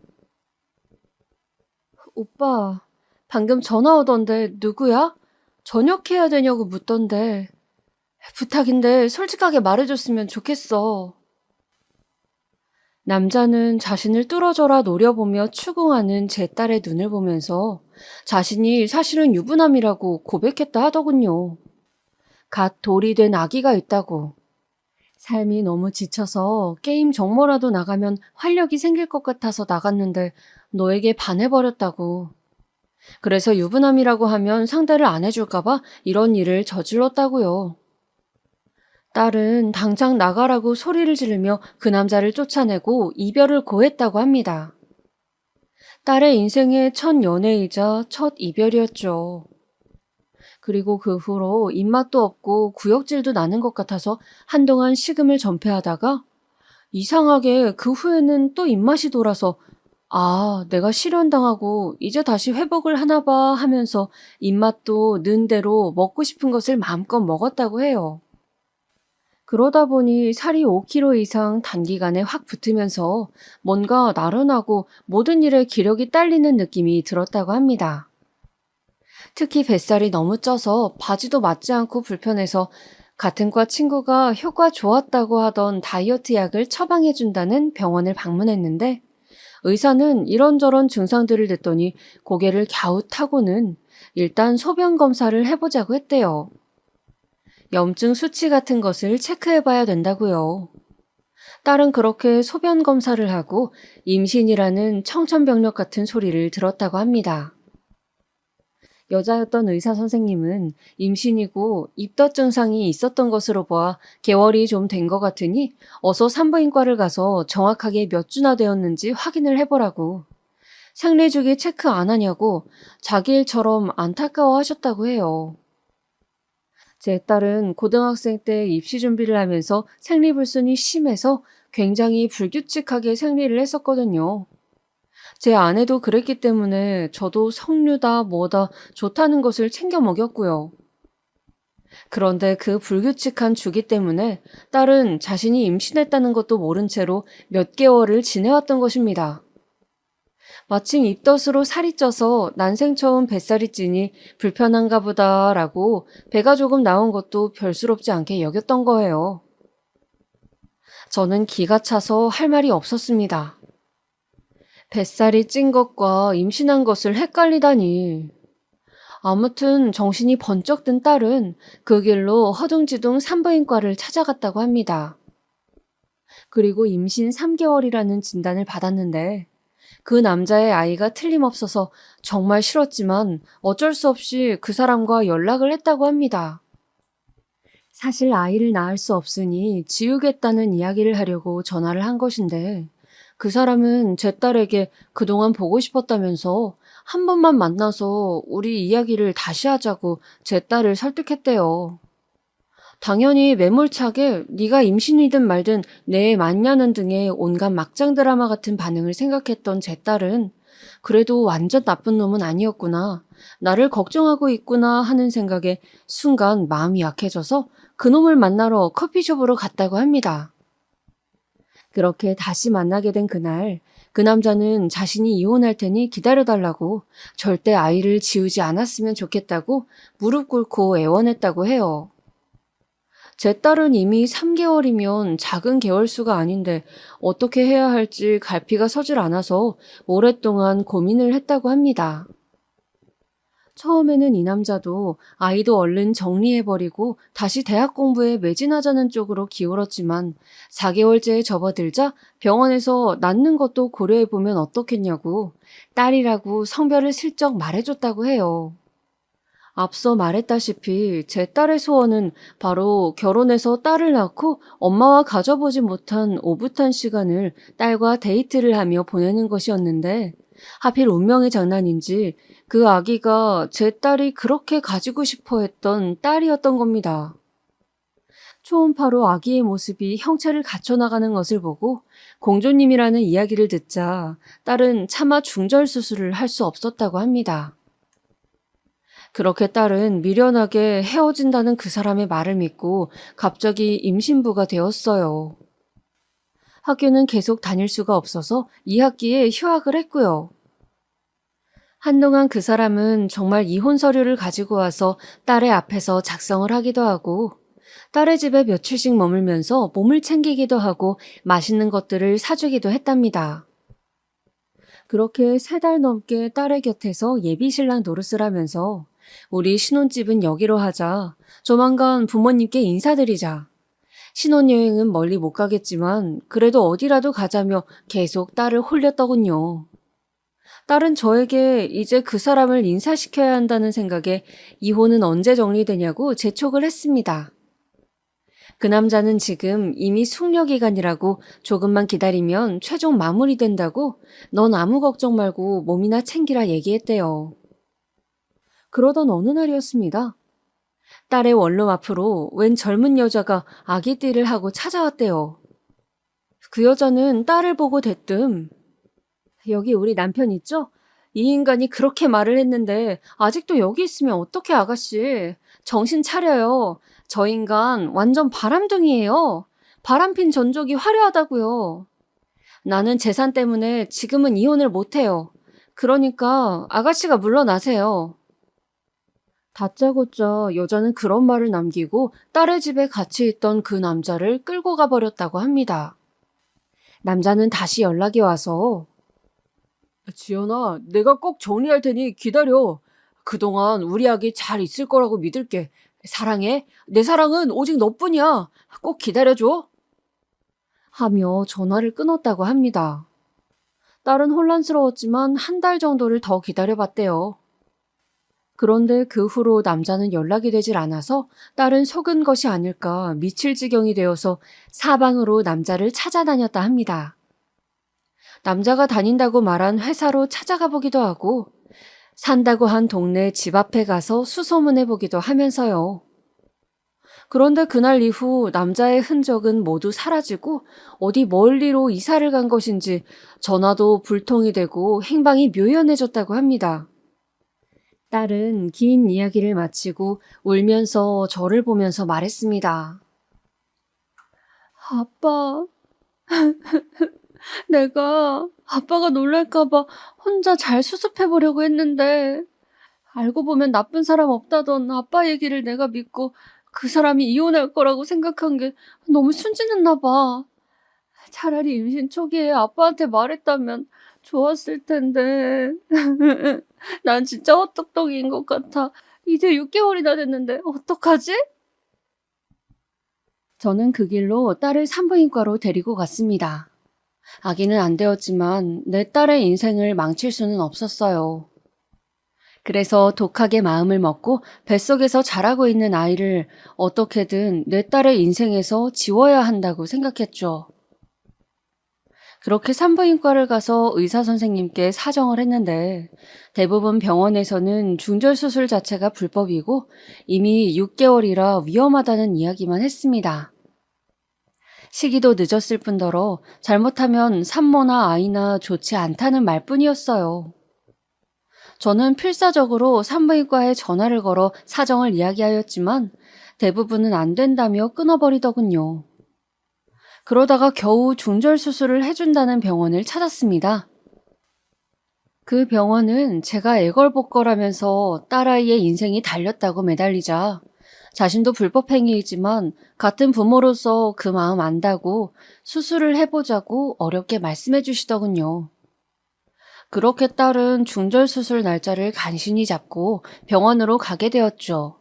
오빠, 방금 전화 오던데 누구야? 저녁 해야 되냐고 묻던데. 부탁인데 솔직하게 말해줬으면 좋겠어. 남자는 자신을 뚫어져라 노려보며 추궁하는 제 딸의 눈을 보면서 자신이 사실은 유부남이라고 고백했다 하더군요. 갓 돌이 된 아기가 있다고. 삶이 너무 지쳐서 게임 정모라도 나가면 활력이 생길 것 같아서 나갔는데 너에게 반해버렸다고. 그래서 유부남이라고 하면 상대를 안 해줄까봐 이런 일을 저질렀다고요. 딸은 당장 나가라고 소리를 지르며 그 남자를 쫓아내고 이별을 고했다고 합니다. 딸의 인생의 첫 연애이자 첫 이별이었죠. 그리고 그 후로 입맛도 없고 구역질도 나는 것 같아서 한동안 식음을 전폐하다가 이상하게 그 후에는 또 입맛이 돌아서 아, 내가 실현당하고 이제 다시 회복을 하나 봐 하면서 입맛도 는 대로 먹고 싶은 것을 마음껏 먹었다고 해요. 그러다 보니 살이 5kg 이상 단기간에 확 붙으면서 뭔가 나른하고 모든 일에 기력이 딸리는 느낌이 들었다고 합니다. 특히 뱃살이 너무 쪄서 바지도 맞지 않고 불편해서 같은 과 친구가 효과 좋았다고 하던 다이어트 약을 처방해준다는 병원을 방문했는데 의사는 이런저런 증상들을 듣더니 고개를 갸웃하고는 일단 소변 검사를 해보자고 했대요. 염증 수치 같은 것을 체크해봐야 된다고요. 딸은 그렇게 소변 검사를 하고 임신이라는 청천벽력 같은 소리를 들었다고 합니다. 여자였던 의사 선생님은 임신이고 입덧 증상이 있었던 것으로 보아 개월이 좀 된 것 같으니 어서 산부인과를 가서 정확하게 몇 주나 되었는지 확인을 해보라고. 생리주기 체크 안 하냐고 자기 일처럼 안타까워 하셨다고 해요. 제 딸은 고등학생 때 입시 준비를 하면서 생리불순이 심해서 굉장히 불규칙하게 생리를 했었거든요. 제 아내도 그랬기 때문에 저도 석류다 뭐다 좋다는 것을 챙겨 먹였고요. 그런데 그 불규칙한 주기 때문에 딸은 자신이 임신했다는 것도 모른 채로 몇 개월을 지내왔던 것입니다. 마침 입덧으로 살이 쪄서 난생 처음 뱃살이 찌니 불편한가 보다라고 배가 조금 나온 것도 별스럽지 않게 여겼던 거예요. 저는 기가 차서 할 말이 없었습니다. 뱃살이 찐 것과 임신한 것을 헷갈리다니. 아무튼 정신이 번쩍 든 딸은 그 길로 허둥지둥 산부인과를 찾아갔다고 합니다. 그리고 임신 3개월이라는 진단을 받았는데 그 남자의 아이가 틀림없어서 정말 싫었지만 어쩔 수 없이 그 사람과 연락을 했다고 합니다. 사실 아이를 낳을 수 없으니 지우겠다는 이야기를 하려고 전화를 한 것인데 그 사람은 제 딸에게 그동안 보고 싶었다면서 한 번만 만나서 우리 이야기를 다시 하자고 제 딸을 설득했대요. 당연히 매몰차게 네가 임신이든 말든 내 맞냐는 등의 온갖 막장 드라마 같은 반응을 생각했던 제 딸은 그래도 완전 나쁜 놈은 아니었구나. 나를 걱정하고 있구나 하는 생각에 순간 마음이 약해져서 그놈을 만나러 커피숍으로 갔다고 합니다. 그렇게 다시 만나게 된 그날, 그 남자는 자신이 이혼할 테니 기다려달라고 절대 아이를 지우지 않았으면 좋겠다고 무릎 꿇고 애원했다고 해요. 제 딸은 이미 3개월이면 작은 개월수가 아닌데 어떻게 해야 할지 갈피가 서질 않아서 오랫동안 고민을 했다고 합니다. 처음에는 이 남자도 아이도 얼른 정리해버리고 다시 대학 공부에 매진하자는 쪽으로 기울었지만 4개월째에 접어들자 병원에서 낳는 것도 고려해보면 어떻겠냐고 딸이라고 성별을 슬쩍 말해줬다고 해요. 앞서 말했다시피 제 딸의 소원은 바로 결혼해서 딸을 낳고 엄마와 가져보지 못한 오붓한 시간을 딸과 데이트를 하며 보내는 것이었는데 하필 운명의 장난인지 그 아기가 제 딸이 그렇게 가지고 싶어 했던 딸이었던 겁니다. 초음파로 아기의 모습이 형체를 갖춰나가는 것을 보고 공조님이라는 이야기를 듣자 딸은 차마 중절 수술을 할 수 없었다고 합니다. 그렇게 딸은 미련하게 헤어진다는 그 사람의 말을 믿고 갑자기 임신부가 되었어요. 학교는 계속 다닐 수가 없어서 2학기에 휴학을 했고요. 한동안 그 사람은 정말 이혼 서류를 가지고 와서 딸의 앞에서 작성을 하기도 하고 딸의 집에 며칠씩 머물면서 몸을 챙기기도 하고 맛있는 것들을 사주기도 했답니다. 그렇게 3달 넘게 딸의 곁에서 예비신랑 노릇을 하면서 우리 신혼집은 여기로 하자. 조만간 부모님께 인사드리자. 신혼여행은 멀리 못 가겠지만 그래도 어디라도 가자며 계속 딸을 홀렸더군요. 딸은 저에게 이제 그 사람을 인사시켜야 한다는 생각에 이혼은 언제 정리되냐고 재촉을 했습니다. 그 남자는 지금 이미 숙려기간이라고 조금만 기다리면 최종 마무리된다고 넌 아무 걱정 말고 몸이나 챙기라 얘기했대요. 그러던 어느 날이었습니다. 딸의 원룸 앞으로 웬 젊은 여자가 아기띠를 하고 찾아왔대요. 그 여자는 딸을 보고 대뜸 여기 우리 남편 있죠? 이 인간이 그렇게 말을 했는데 아직도 여기 있으면 어떡해 아가씨. 정신 차려요. 저 인간 완전 바람둥이에요. 바람핀 전적이 화려하다고요. 나는 재산 때문에 지금은 이혼을 못해요. 그러니까 아가씨가 물러나세요. 다짜고짜 여자는 그런 말을 남기고 딸의 집에 같이 있던 그 남자를 끌고 가버렸다고 합니다. 남자는 다시 연락이 와서 지연아, 내가 꼭 정리할 테니 기다려. 그동안 우리 아기 잘 있을 거라고 믿을게. 사랑해. 내 사랑은 오직 너뿐이야. 꼭 기다려줘. 하며 전화를 끊었다고 합니다. 딸은 혼란스러웠지만 1달 정도를 더 기다려봤대요. 그런데 그 후로 남자는 연락이 되질 않아서 딸은 속은 것이 아닐까 미칠 지경이 되어서 사방으로 남자를 찾아다녔다 합니다. 남자가 다닌다고 말한 회사로 찾아가 보기도 하고 산다고 한 동네 집 앞에 가서 수소문해 보기도 하면서요. 그런데 그날 이후 남자의 흔적은 모두 사라지고 어디 멀리로 이사를 간 것인지 전화도 불통이 되고 행방이 묘연해졌다고 합니다. 딸은 긴 이야기를 마치고 울면서 저를 보면서 말했습니다. 아빠, 내가 아빠가 놀랄까봐 혼자 잘 수습해보려고 했는데 알고 보면 나쁜 사람 없다던 아빠 얘기를 내가 믿고 그 사람이 이혼할 거라고 생각한 게 너무 순진했나 봐. 차라리 임신 초기에 아빠한테 말했다면 좋았을 텐데. 난 진짜 헛똑똑이인 것 같아. 이제 6개월이나 됐는데 어떡하지? 저는 그 길로 딸을 산부인과로 데리고 갔습니다. 아기는 안 되었지만 내 딸의 인생을 망칠 수는 없었어요. 그래서 독하게 마음을 먹고 뱃속에서 자라고 있는 아이를 어떻게든 내 딸의 인생에서 지워야 한다고 생각했죠. 그렇게 산부인과를 가서 의사 선생님께 사정을 했는데 대부분 병원에서는 중절수술 자체가 불법이고 이미 6개월이라 위험하다는 이야기만 했습니다. 시기도 늦었을 뿐더러 잘못하면 산모나 아이나 좋지 않다는 말뿐이었어요. 저는 필사적으로 산부인과에 전화를 걸어 사정을 이야기하였지만 대부분은 안 된다며 끊어버리더군요. 그러다가 겨우 중절수술을 해준다는 병원을 찾았습니다. 그 병원은 제가 애걸복걸하면서 딸아이의 인생이 달렸다고 매달리자 자신도 불법행위이지만 같은 부모로서 그 마음 안다고 수술을 해보자고 어렵게 말씀해 주시더군요. 그렇게 딸은 중절 수술 날짜를 간신히 잡고 병원으로 가게 되었죠.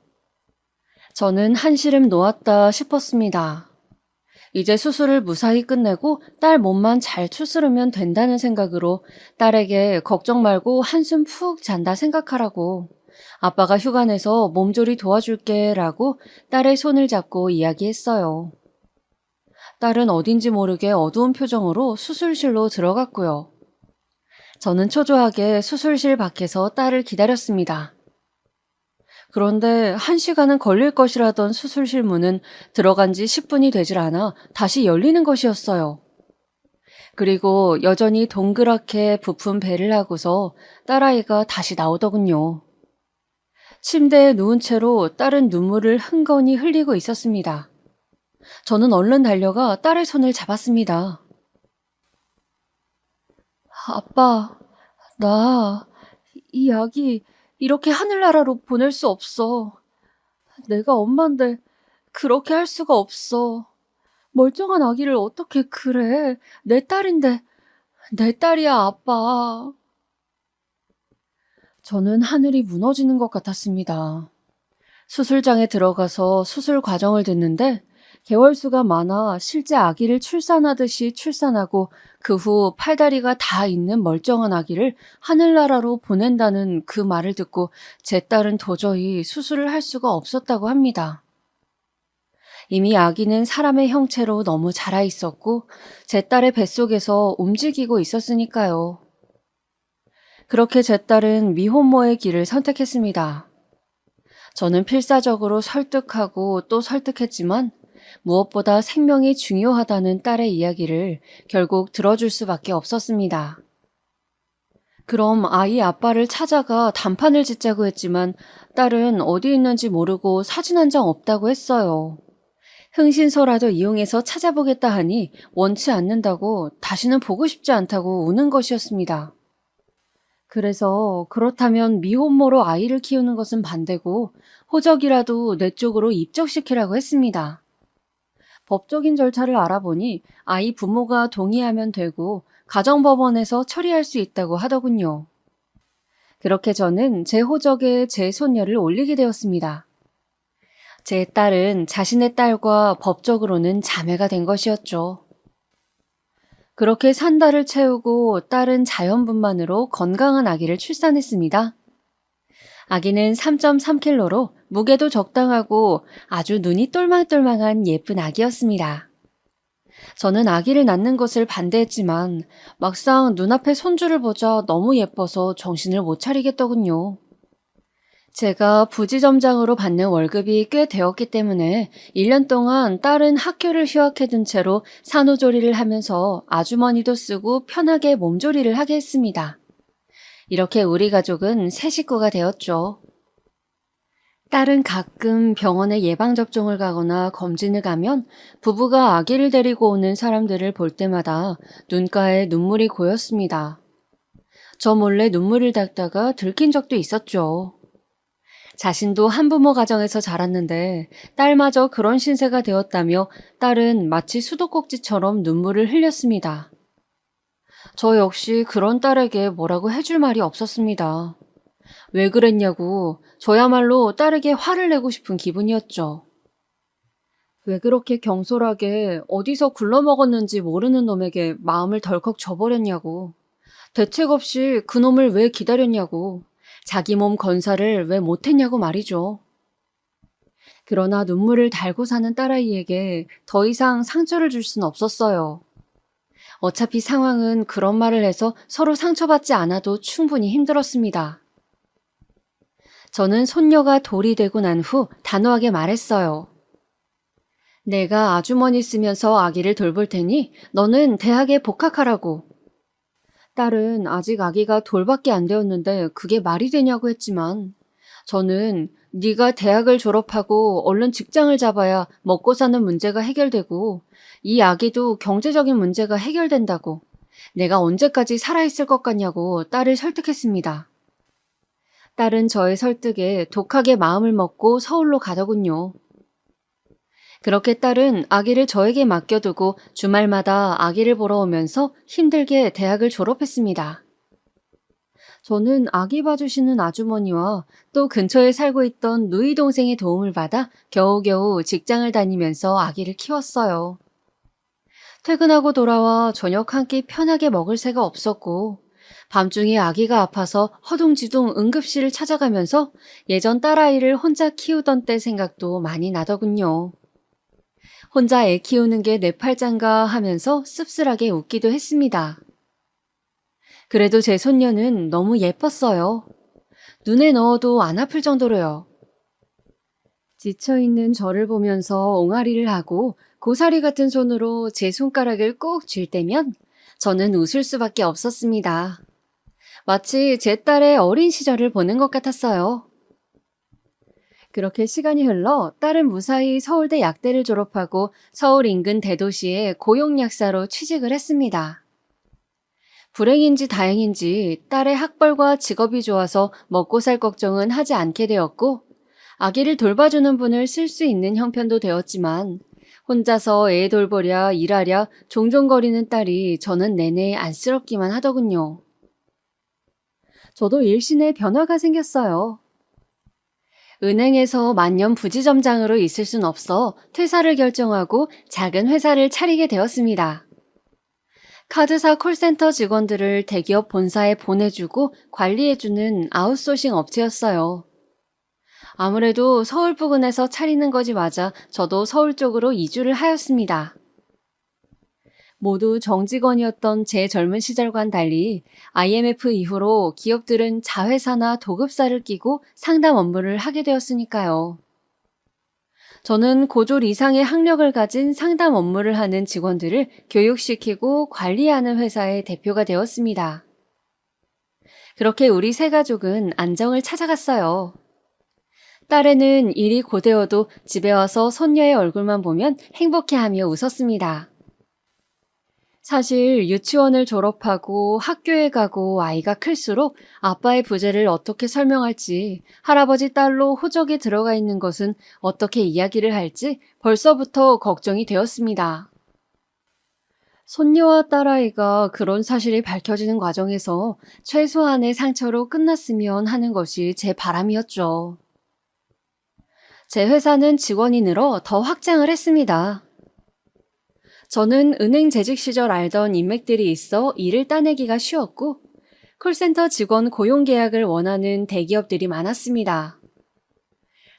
저는 한시름 놓았다 싶었습니다. 이제 수술을 무사히 끝내고 딸 몸만 잘 추스르면 된다는 생각으로 딸에게 걱정 말고 한숨 푹 잔다 생각하라고, 아빠가 휴가 내서 몸조리 도와줄게 라고 딸의 손을 잡고 이야기했어요. 딸은 어딘지 모르게 어두운 표정으로 수술실로 들어갔고요. 저는 초조하게 수술실 밖에서 딸을 기다렸습니다. 그런데 1시간은 걸릴 것이라던 수술실 문은 들어간 지 10분이 되질 않아 다시 열리는 것이었어요. 그리고 여전히 동그랗게 부푼 배를 하고서 딸아이가 다시 나오더군요. 침대에 누운 채로 딸은 눈물을 흥건히 흘리고 있었습니다. 저는 얼른 달려가 딸의 손을 잡았습니다. 아빠, 나 이 아기 이렇게 하늘나라로 보낼 수 없어. 내가 엄마인데 그렇게 할 수가 없어. 멀쩡한 아기를 어떻게 그래. 내 딸인데. 내 딸이야, 아빠. 저는 하늘이 무너지는 것 같았습니다. 수술장에 들어가서 수술 과정을 듣는데 개월수가 많아 실제 아기를 출산하듯이 출산하고 그 후 팔다리가 다 있는 멀쩡한 아기를 하늘나라로 보낸다는 그 말을 듣고 제 딸은 도저히 수술을 할 수가 없었다고 합니다. 이미 아기는 사람의 형체로 너무 자라 있었고 제 딸의 뱃속에서 움직이고 있었으니까요. 그렇게 제 딸은 미혼모의 길을 선택했습니다. 저는 필사적으로 설득하고 또 설득했지만 무엇보다 생명이 중요하다는 딸의 이야기를 결국 들어줄 수밖에 없었습니다. 그럼 아이 아빠를 찾아가 단판을 짓자고 했지만 딸은 어디 있는지 모르고 사진 한 장 없다고 했어요. 흥신소라도 이용해서 찾아보겠다 하니 원치 않는다고, 다시는 보고 싶지 않다고 우는 것이었습니다. 그래서 그렇다면 미혼모로 아이를 키우는 것은 반대고 호적이라도 내 쪽으로 입적시키라고 했습니다. 법적인 절차를 알아보니 아이 부모가 동의하면 되고 가정법원에서 처리할 수 있다고 하더군요. 그렇게 저는 제 호적에 제 손녀를 올리게 되었습니다. 제 딸은 자신의 딸과 법적으로는 자매가 된 것이었죠. 그렇게 3달을 채우고 딸은 자연분만으로 건강한 아기를 출산했습니다. 아기는 3.3kg로 무게도 적당하고 아주 눈이 똘망똘망한 예쁜 아기였습니다. 저는 아기를 낳는 것을 반대했지만 막상 눈앞에 손주를 보자 너무 예뻐서 정신을 못 차리겠더군요. 제가 부지점장으로 받는 월급이 꽤 되었기 때문에 1년 동안 딸은 학교를 휴학해둔 채로 산후조리를 하면서 아주머니도 쓰고 편하게 몸조리를 하게 했습니다. 이렇게 우리 가족은 새 식구가 되었죠. 딸은 가끔 병원에 예방접종을 가거나 검진을 가면 부부가 아기를 데리고 오는 사람들을 볼 때마다 눈가에 눈물이 고였습니다. 저 몰래 눈물을 닦다가 들킨 적도 있었죠. 자신도 한부모 가정에서 자랐는데 딸마저 그런 신세가 되었다며 딸은 마치 수도꼭지처럼 눈물을 흘렸습니다. 저 역시 그런 딸에게 뭐라고 해줄 말이 없었습니다. 왜 그랬냐고 저야말로 딸에게 화를 내고 싶은 기분이었죠. 왜 그렇게 경솔하게 어디서 굴러먹었는지 모르는 놈에게 마음을 덜컥 줘버렸냐고. 대책 없이 그놈을 왜 기다렸냐고. 자기 몸 건사를 왜 못했냐고 말이죠. 그러나 눈물을 달고 사는 딸아이에게 더 이상 상처를 줄 수는 없었어요. 어차피 상황은 그런 말을 해서 서로 상처받지 않아도 충분히 힘들었습니다. 저는 손녀가 돌이 되고 난 후 단호하게 말했어요. 내가 아주머니 쓰면서 아기를 돌볼 테니 너는 대학에 복학하라고. 딸은 아직 아기가 돌밖에 안 되었는데 그게 말이 되냐고 했지만 저는 네가 대학을 졸업하고 얼른 직장을 잡아야 먹고 사는 문제가 해결되고 이 아기도 경제적인 문제가 해결된다고, 내가 언제까지 살아있을 것 같냐고 딸을 설득했습니다. 딸은 저의 설득에 독하게 마음을 먹고 서울로 가더군요. 그렇게 딸은 아기를 저에게 맡겨두고 주말마다 아기를 보러 오면서 힘들게 대학을 졸업했습니다. 저는 아기 봐주시는 아주머니와 또 근처에 살고 있던 누이 동생의 도움을 받아 겨우겨우 직장을 다니면서 아기를 키웠어요. 퇴근하고 돌아와 저녁 한 끼 편하게 먹을 새가 없었고, 밤중에 아기가 아파서 허둥지둥 응급실을 찾아가면서 예전 딸아이를 혼자 키우던 때 생각도 많이 나더군요. 혼자 애 키우는 게 내 팔짱가 하면서 씁쓸하게 웃기도 했습니다. 그래도 제 손녀는 너무 예뻤어요. 눈에 넣어도 안 아플 정도로요. 지쳐있는 저를 보면서 옹알이를 하고 고사리 같은 손으로 제 손가락을 꾹 쥘 때면 저는 웃을 수밖에 없었습니다. 마치 제 딸의 어린 시절을 보는 것 같았어요. 그렇게 시간이 흘러 딸은 무사히 서울대 약대를 졸업하고 서울 인근 대도시의 고용약사로 취직을 했습니다. 불행인지 다행인지 딸의 학벌과 직업이 좋아서 먹고 살 걱정은 하지 않게 되었고, 아기를 돌봐주는 분을 쓸 수 있는 형편도 되었지만 혼자서 애 돌보랴 일하랴 종종거리는 딸이 저는 내내 안쓰럽기만 하더군요. 저도 일신에 변화가 생겼어요. 은행에서 만년 부지점장으로 있을 순 없어 퇴사를 결정하고 작은 회사를 차리게 되었습니다. 카드사 콜센터 직원들을 대기업 본사에 보내주고 관리해주는 아웃소싱 업체였어요. 아무래도 서울 부근에서 차리는 것이 맞아 저도 서울 쪽으로 이주를 하였습니다. 모두 정직원이었던 제 젊은 시절과는 달리 IMF 이후로 기업들은 자회사나 도급사를 끼고 상담 업무를 하게 되었으니까요. 저는 고졸 이상의 학력을 가진 상담 업무를 하는 직원들을 교육시키고 관리하는 회사의 대표가 되었습니다. 그렇게 우리 세 가족은 안정을 찾아갔어요. 딸애는 일이 고되어도 집에 와서 손녀의 얼굴만 보면 행복해하며 웃었습니다. 사실 유치원을 졸업하고 학교에 가고 아이가 클수록 아빠의 부재를 어떻게 설명할지, 할아버지 딸로 호적에 들어가 있는 것은 어떻게 이야기를 할지 벌써부터 걱정이 되었습니다. 손녀와 딸아이가 그런 사실이 밝혀지는 과정에서 최소한의 상처로 끝났으면 하는 것이 제 바람이었죠. 제 회사는 직원이 늘어 더 확장을 했습니다. 저는 은행 재직 시절 알던 인맥들이 있어 일을 따내기가 쉬웠고, 콜센터 직원 고용 계약을 원하는 대기업들이 많았습니다.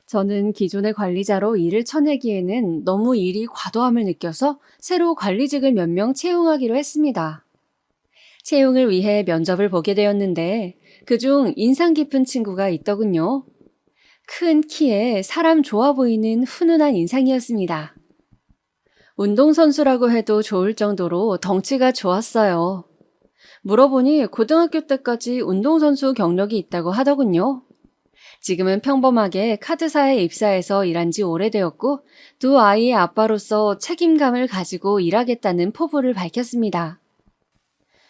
저는 기존의 관리자로 일을 쳐내기에는 너무 일이 과도함을 느껴서 새로 관리직을 몇 명 채용하기로 했습니다. 채용을 위해 면접을 보게 되었는데 그중 인상 깊은 친구가 있더군요. 큰 키에 사람 좋아 보이는 훈훈한 인상이었습니다. 운동선수라고 해도 좋을 정도로 덩치가 좋았어요. 물어보니 고등학교 때까지 운동선수 경력이 있다고 하더군요. 지금은 평범하게 카드사에 입사해서 일한 지 오래되었고 두 아이의 아빠로서 책임감을 가지고 일하겠다는 포부를 밝혔습니다.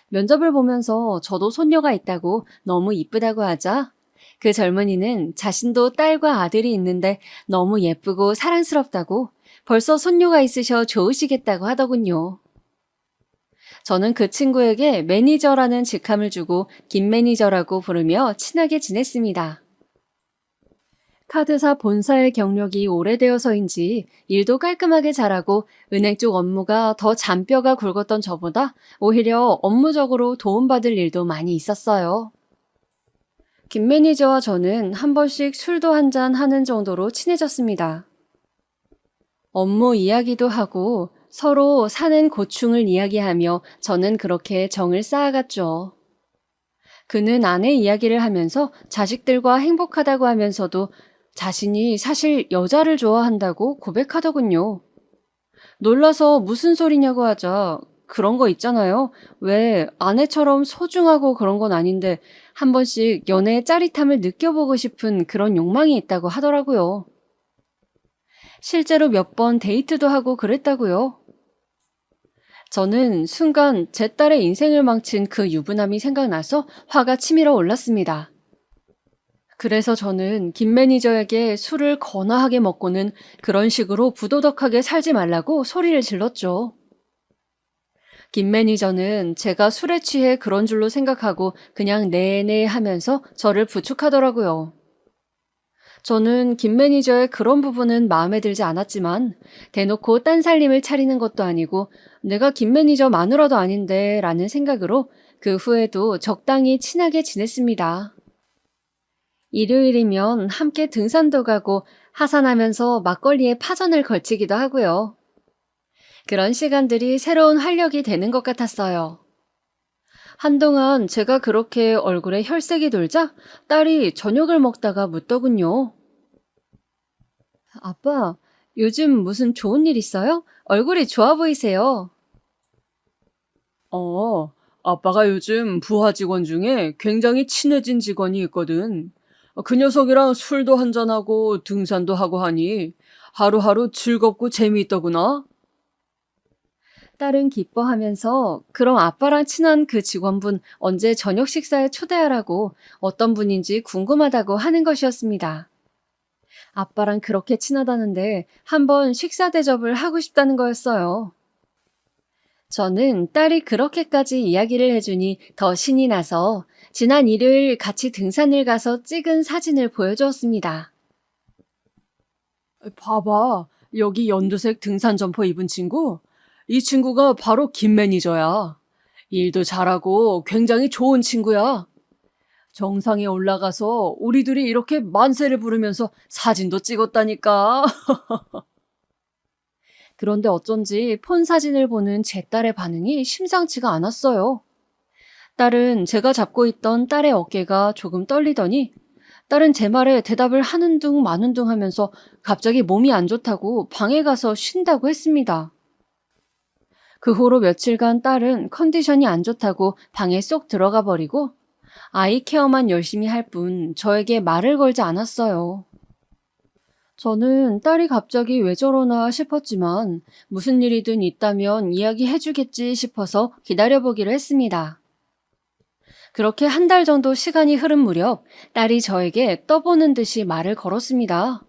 면접을 보면서 저도 손녀가 있다고 너무 이쁘다고 하자 그 젊은이는 자신도 딸과 아들이 있는데 너무 예쁘고 사랑스럽다고 벌써 손녀가 있으셔 좋으시겠다고 하더군요. 저는 그 친구에게 매니저라는 직함을 주고 김 매니저라고 부르며 친하게 지냈습니다. 카드사 본사의 경력이 오래되어서인지 일도 깔끔하게 잘하고 은행 쪽 업무가 더 잔뼈가 굵었던 저보다 오히려 업무적으로 도움받을 일도 많이 있었어요. 김 매니저와 저는 한 번씩 술도 한잔 하는 정도로 친해졌습니다. 업무 이야기도 하고 서로 사는 고충을 이야기하며 저는 그렇게 정을 쌓아갔죠. 그는 아내 이야기를 하면서 자식들과 행복하다고 하면서도 자신이 사실 여자를 좋아한다고 고백하더군요. 놀라서 무슨 소리냐고 하자 그런 거 있잖아요. 왜 아내처럼 소중하고 그런 건 아닌데 한 번씩 연애의 짜릿함을 느껴보고 싶은 그런 욕망이 있다고 하더라고요. 실제로 몇 번 데이트도 하고 그랬다고요. 저는 순간 제 딸의 인생을 망친 그 유부남이 생각나서 화가 치밀어 올랐습니다. 그래서 저는 김 매니저에게 술을 거나하게 먹고는 그런 식으로 부도덕하게 살지 말라고 소리를 질렀죠. 김 매니저는 제가 술에 취해 그런 줄로 생각하고 그냥 네네 하면서 저를 부축하더라고요. 저는 김 매니저의 그런 부분은 마음에 들지 않았지만 대놓고 딴 살림을 차리는 것도 아니고 내가 김 매니저 마누라도 아닌데 라는 생각으로 그 후에도 적당히 친하게 지냈습니다. 일요일이면 함께 등산도 가고 하산하면서 막걸리에 파전을 걸치기도 하고요. 그런 시간들이 새로운 활력이 되는 것 같았어요. 한동안 제가 그렇게 얼굴에 혈색이 돌자 딸이 저녁을 먹다가 묻더군요. 아빠, 요즘 무슨 좋은 일 있어요? 얼굴이 좋아 보이세요. 아빠가 요즘 부하 직원 중에 굉장히 친해진 직원이 있거든. 그 녀석이랑 술도 한잔하고 등산도 하고 하니 하루하루 즐겁고 재미있더구나. 딸은 기뻐하면서 그럼 아빠랑 친한 그 직원분 언제 저녁 식사에 초대하라고 어떤 분인지 궁금하다고 하는 것이었습니다. 아빠랑 그렇게 친하다는데 한번 식사 대접을 하고 싶다는 거였어요. 저는 딸이 그렇게까지 이야기를 해주니 더 신이 나서 지난 일요일 같이 등산을 가서 찍은 사진을 보여주었습니다. 봐봐, 여기 연두색 등산 점퍼 입은 친구? 이 친구가 바로 김 매니저야. 일도 잘하고 굉장히 좋은 친구야. 정상에 올라가서 우리 둘이 이렇게 만세를 부르면서 사진도 찍었다니까. 그런데 어쩐지 폰 사진을 보는 제 딸의 반응이 심상치가 않았어요. 딸은 제가 잡고 있던 딸의 어깨가 조금 떨리더니 딸은 제 말에 대답을 하는 둥 마는 둥 하면서 갑자기 몸이 안 좋다고 방에 가서 쉰다고 했습니다. 그 후로 며칠간 딸은 컨디션이 안 좋다고 방에 쏙 들어가 버리고 아이 케어만 열심히 할 뿐 저에게 말을 걸지 않았어요. 저는 딸이 갑자기 왜 저러나 싶었지만 무슨 일이든 있다면 이야기해주겠지 싶어서 기다려보기로 했습니다. 그렇게 한 달 정도 시간이 흐른 무렵 딸이 저에게 떠보는 듯이 말을 걸었습니다.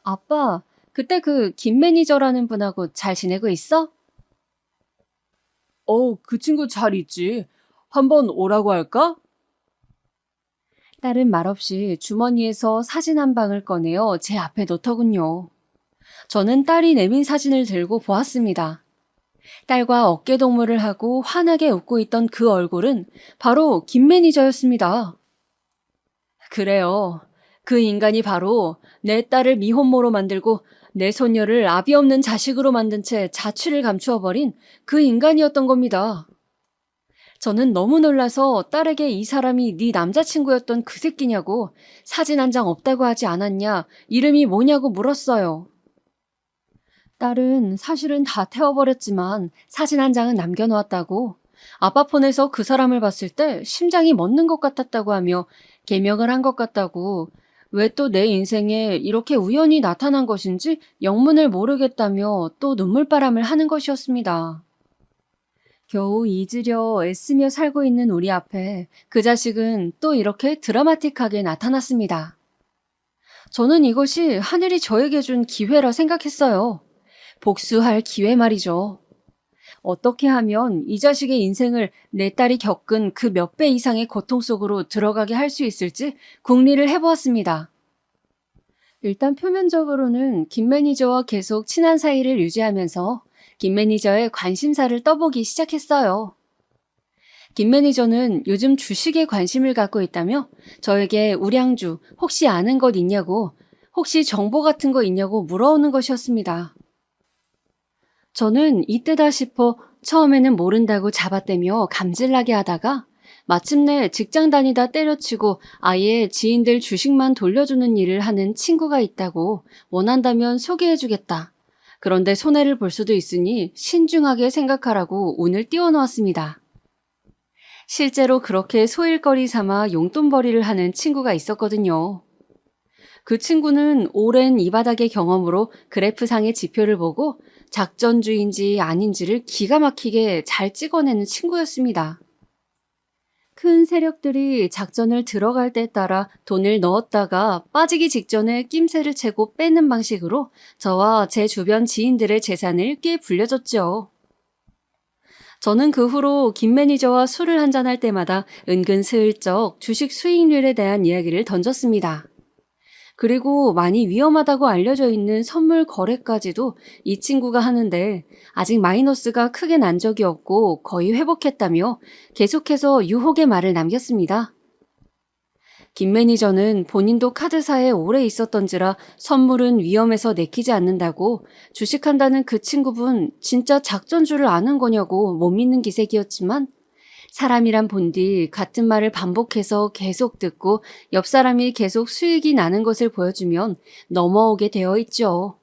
아빠, 그때 그 김 매니저라는 분하고 잘 지내고 있어? 그 친구 잘 있지. 한번 오라고 할까? 딸은 말없이 주머니에서 사진 한 방을 꺼내어 제 앞에 놓더군요. 저는 딸이 내민 사진을 들고 보았습니다. 딸과 어깨동무를 하고 환하게 웃고 있던 그 얼굴은 바로 김 매니저였습니다. 그래요. 그 인간이 바로 내 딸을 미혼모로 만들고 내 손녀를 아비 없는 자식으로 만든 채 자취를 감추어 버린 그 인간이었던 겁니다. 저는 너무 놀라서 딸에게 이 사람이 네 남자친구였던 그 새끼냐고 사진 한 장 없다고 하지 않았냐, 이름이 뭐냐고 물었어요. 딸은 사실은 다 태워버렸지만 사진 한 장은 남겨놓았다고 아빠 폰에서 그 사람을 봤을 때 심장이 멎는 것 같았다고 하며 개명을 한 것 같다고 왜 또 내 인생에 이렇게 우연히 나타난 것인지 영문을 모르겠다며 또 눈물바람을 하는 것이었습니다. 겨우 잊으려 애쓰며 살고 있는 우리 앞에 그 자식은 또 이렇게 드라마틱하게 나타났습니다. 저는 이것이 하늘이 저에게 준 기회라 생각했어요. 복수할 기회 말이죠. 어떻게 하면 이 자식의 인생을 내 딸이 겪은 그 몇 배 이상의 고통 속으로 들어가게 할 수 있을지 궁리를 해보았습니다. 일단 표면적으로는 김 매니저와 계속 친한 사이를 유지하면서 김 매니저의 관심사를 떠보기 시작했어요. 김 매니저는 요즘 주식에 관심을 갖고 있다며 저에게 우량주 혹시 아는 것 있냐고, 혹시 정보 같은 거 있냐고 물어오는 것이었습니다. 저는 이때다 싶어 처음에는 모른다고 잡아떼며 감질나게 하다가 마침내 직장 다니다 때려치고 아예 지인들 주식만 돌려주는 일을 하는 친구가 있다고 원한다면 소개해주겠다. 그런데 손해를 볼 수도 있으니 신중하게 생각하라고 운을 띄워놓았습니다. 실제로 그렇게 소일거리 삼아 용돈벌이를 하는 친구가 있었거든요. 그 친구는 오랜 이 바닥의 경험으로 그래프상의 지표를 보고 작전주의인지 아닌지를 기가 막히게 잘 찍어내는 친구였습니다. 큰 세력들이 작전을 들어갈 때 따라 돈을 넣었다가 빠지기 직전에 낌새를 채고 빼는 방식으로 저와 제 주변 지인들의 재산을 꽤 불려줬죠. 저는 그 후로 김 매니저와 술을 한잔할 때마다 은근슬쩍 주식 수익률에 대한 이야기를 던졌습니다. 그리고 많이 위험하다고 알려져 있는 선물 거래까지도 이 친구가 하는데 아직 마이너스가 크게 난 적이 없고 거의 회복했다며 계속해서 유혹의 말을 남겼습니다. 김 매니저는 본인도 카드사에 오래 있었던지라 선물은 위험해서 내키지 않는다고 주식한다는 그 친구분 진짜 작전줄을 아는 거냐고 못 믿는 기색이었지만 사람이란 본디 같은 말을 반복해서 계속 듣고 옆 사람이 계속 수익이 나는 것을 보여주면 넘어오게 되어 있죠.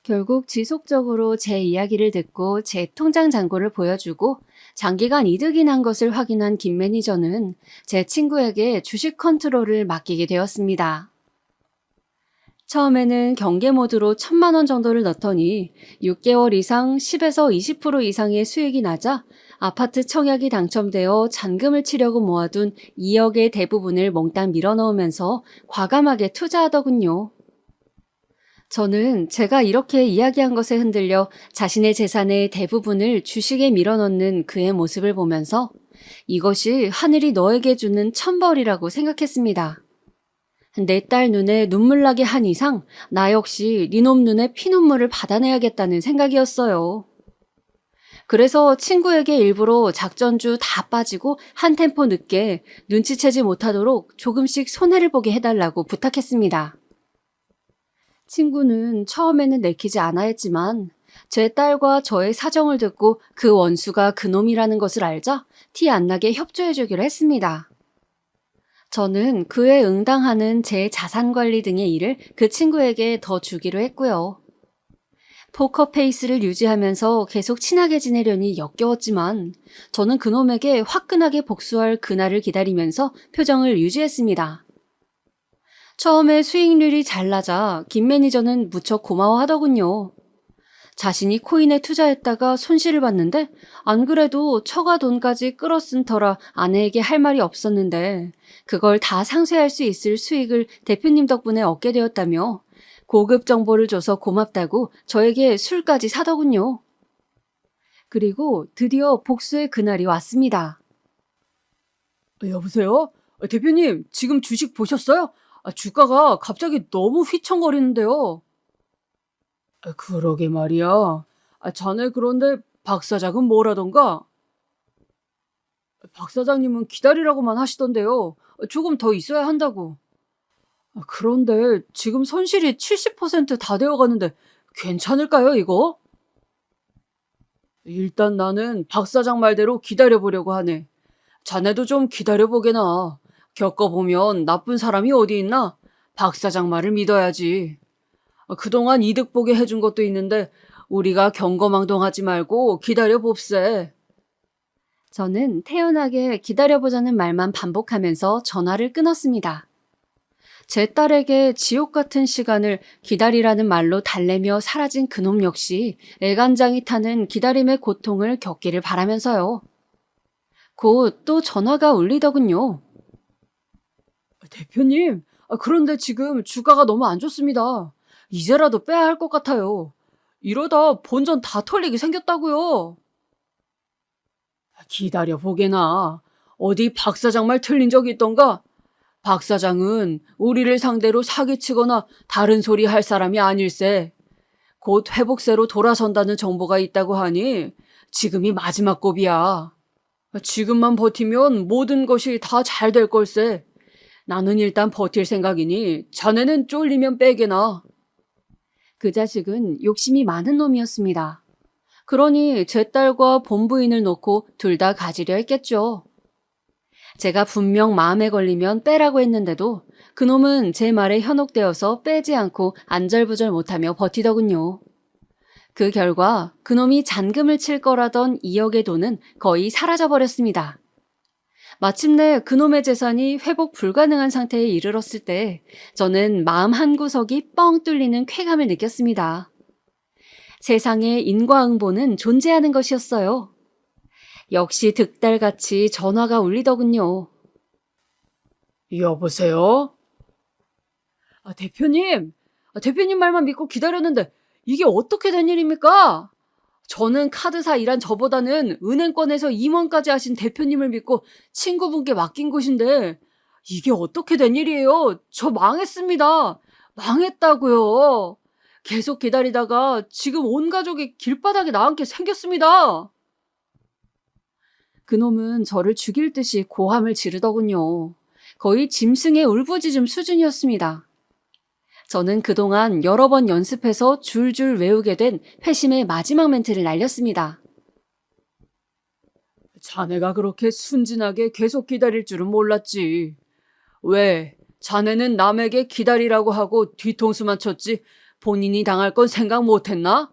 결국 지속적으로 제 이야기를 듣고 제 통장 잔고를 보여주고 장기간 이득이 난 것을 확인한 김 매니저는 제 친구에게 주식 컨트롤을 맡기게 되었습니다. 처음에는 경계 모드로 1,000만 원 정도를 넣더니 6개월 이상 10에서 20% 이상의 수익이 나자 아파트 청약이 당첨되어 잔금을 치려고 모아둔 2억의 대부분을 몽땅 밀어넣으면서 과감하게 투자하더군요. 저는 제가 이렇게 이야기한 것에 흔들려 자신의 재산의 대부분을 주식에 밀어넣는 그의 모습을 보면서 이것이 하늘이 너에게 주는 천벌이라고 생각했습니다. 내 딸 눈에 눈물 나게 한 이상 나 역시 니놈 눈에 피눈물을 받아내야겠다는 생각이었어요. 그래서 친구에게 일부러 작전주 다 빠지고 한 템포 늦게 눈치채지 못하도록 조금씩 손해를 보게 해달라고 부탁했습니다. 친구는 처음에는 내키지 않아 했지만 제 딸과 저의 사정을 듣고 그 원수가 그놈이라는 것을 알자 티 안 나게 협조해주기로 했습니다. 저는 그에 응당하는 제 자산관리 등의 일을 그 친구에게 더 주기로 했고요. 포커페이스를 유지하면서 계속 친하게 지내려니 역겨웠지만 저는 그놈에게 화끈하게 복수할 그날을 기다리면서 표정을 유지했습니다. 처음에 수익률이 잘 나자 김 매니저는 무척 고마워하더군요. 자신이 코인에 투자했다가 손실을 봤는데 안 그래도 처가 돈까지 끌어쓴 터라 아내에게 할 말이 없었는데 그걸 다 상쇄할 수 있을 수익을 대표님 덕분에 얻게 되었다며 고급 정보를 줘서 고맙다고 저에게 술까지 사더군요. 그리고 드디어 복수의 그날이 왔습니다. 여보세요? 대표님, 지금 주식 보셨어요? 주가가 갑자기 너무 휘청거리는데요. 그러게 말이야. 자네 그런데 박 사장은 뭐라던가? 박 사장님은 기다리라고만 하시던데요. 조금 더 있어야 한다고. 그런데 지금 손실이 70%다 되어가는데 괜찮을까요, 이거? 일단 나는 박 사장 말대로 기다려보려고 하네. 자네도 좀 기다려보게나. 겪어보면 나쁜 사람이 어디 있나? 박 사장 말을 믿어야지. 그동안 이득 보게 해준 것도 있는데 우리가 경거망동하지 말고 기다려봅세. 저는 태연하게 기다려보자는 말만 반복하면서 전화를 끊었습니다. 제 딸에게 지옥 같은 시간을 기다리라는 말로 달래며 사라진 그놈 역시 애간장이 타는 기다림의 고통을 겪기를 바라면서요. 곧 또 전화가 울리더군요. 대표님, 그런데 지금 주가가 너무 안 좋습니다. 이제라도 빼야 할 것 같아요. 이러다 본전 다 털리게 생겼다고요. 기다려보게나. 어디 박 사장 말 틀린 적이 있던가? 박 사장은 우리를 상대로 사기치거나 다른 소리 할 사람이 아닐세. 곧 회복세로 돌아선다는 정보가 있다고 하니 지금이 마지막 고비야. 지금만 버티면 모든 것이 다 잘 될 걸세. 나는 일단 버틸 생각이니 자네는 쫄리면 빼게나. 그 자식은 욕심이 많은 놈이었습니다. 그러니 제 딸과 본부인을 놓고 둘 다 가지려 했겠죠. 제가 분명 마음에 걸리면 빼라고 했는데도 그놈은 제 말에 현혹되어서 빼지 않고 안절부절 못하며 버티더군요. 그 결과 그놈이 잔금을 칠 거라던 2억의 돈은 거의 사라져버렸습니다. 마침내 그놈의 재산이 회복 불가능한 상태에 이르렀을 때 저는 마음 한구석이 뻥 뚫리는 쾌감을 느꼈습니다. 세상에 인과응보는 존재하는 것이었어요. 역시 득달같이 전화가 울리더군요. 여보세요? 대표님 말만 믿고 기다렸는데 이게 어떻게 된 일입니까? 저는 카드사 일한 저보다는 은행권에서 임원까지 하신 대표님을 믿고 친구분께 맡긴 곳인데 이게 어떻게 된 일이에요? 저 망했습니다. 망했다고요. 계속 기다리다가 지금 온 가족이 길바닥에 나앉게 생겼습니다. 그놈은 저를 죽일 듯이 고함을 지르더군요. 거의 짐승의 울부짖음 수준이었습니다. 저는 그동안 여러 번 연습해서 줄줄 외우게 된 회심의 마지막 멘트를 날렸습니다. 자네가 그렇게 순진하게 계속 기다릴 줄은 몰랐지. 왜? 자네는 남에게 기다리라고 하고 뒤통수만 쳤지 본인이 당할 건 생각 못했나?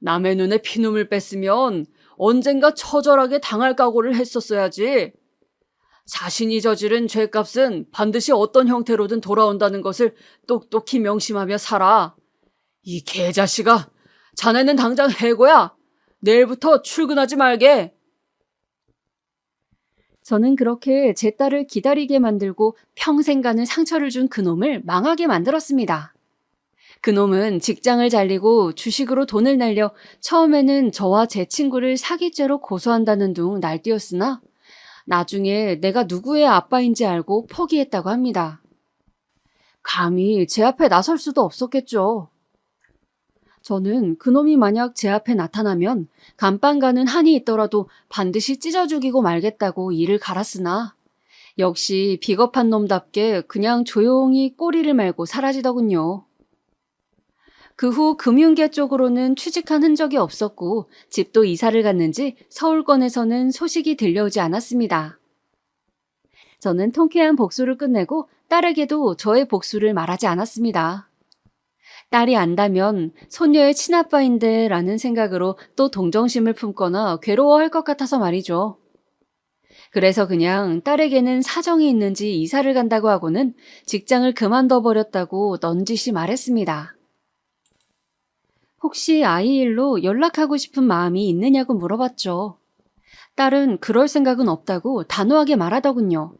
남의 눈에 피눈물 뺐으면 언젠가 처절하게 당할 각오를 했었어야지. 자신이 저지른 죄값은 반드시 어떤 형태로든 돌아온다는 것을 똑똑히 명심하며 살아. 이 개자식아, 자네는 당장 해고야. 내일부터 출근하지 말게. 저는 그렇게 제 딸을 기다리게 만들고 평생 가는 상처를 준 그놈을 망하게 만들었습니다. 그놈은 직장을 잘리고 주식으로 돈을 날려 처음에는 저와 제 친구를 사기죄로 고소한다는 둥 날뛰었으나 나중에 내가 누구의 아빠인지 알고 포기했다고 합니다. 감히 제 앞에 나설 수도 없었겠죠. 저는 그놈이 만약 제 앞에 나타나면 감방 가는 한이 있더라도 반드시 찢어 죽이고 말겠다고 이를 갈았으나 역시 비겁한 놈답게 그냥 조용히 꼬리를 말고 사라지더군요. 그 후 금융계 쪽으로는 취직한 흔적이 없었고 집도 이사를 갔는지 서울권에서는 소식이 들려오지 않았습니다. 저는 통쾌한 복수를 끝내고 딸에게도 저의 복수를 말하지 않았습니다. 딸이 안다면 손녀의 친아빠인데 라는 생각으로 또 동정심을 품거나 괴로워할 것 같아서 말이죠. 그래서 그냥 딸에게는 사정이 있는지 이사를 간다고 하고는 직장을 그만둬버렸다고 넌지시 말했습니다. 혹시 아이 일로 연락하고 싶은 마음이 있느냐고 물어봤죠. 딸은 그럴 생각은 없다고 단호하게 말하더군요.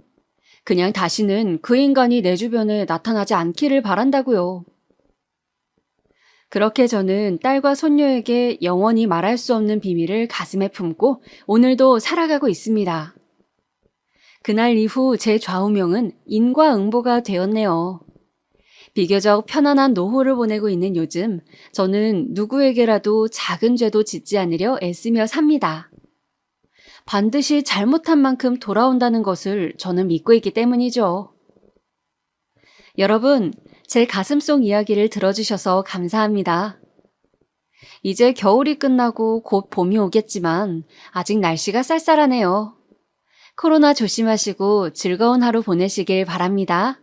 그냥 다시는 그 인간이 내 주변에 나타나지 않기를 바란다고요. 그렇게 저는 딸과 손녀에게 영원히 말할 수 없는 비밀을 가슴에 품고 오늘도 살아가고 있습니다. 그날 이후 제 좌우명은 인과응보가 되었네요. 비교적 편안한 노후를 보내고 있는 요즘 저는 누구에게라도 작은 죄도 짓지 않으려 애쓰며 삽니다. 반드시 잘못한 만큼 돌아온다는 것을 저는 믿고 있기 때문이죠. 여러분, 제 가슴속 이야기를 들어주셔서 감사합니다. 이제 겨울이 끝나고 곧 봄이 오겠지만 아직 날씨가 쌀쌀하네요. 코로나 조심하시고 즐거운 하루 보내시길 바랍니다.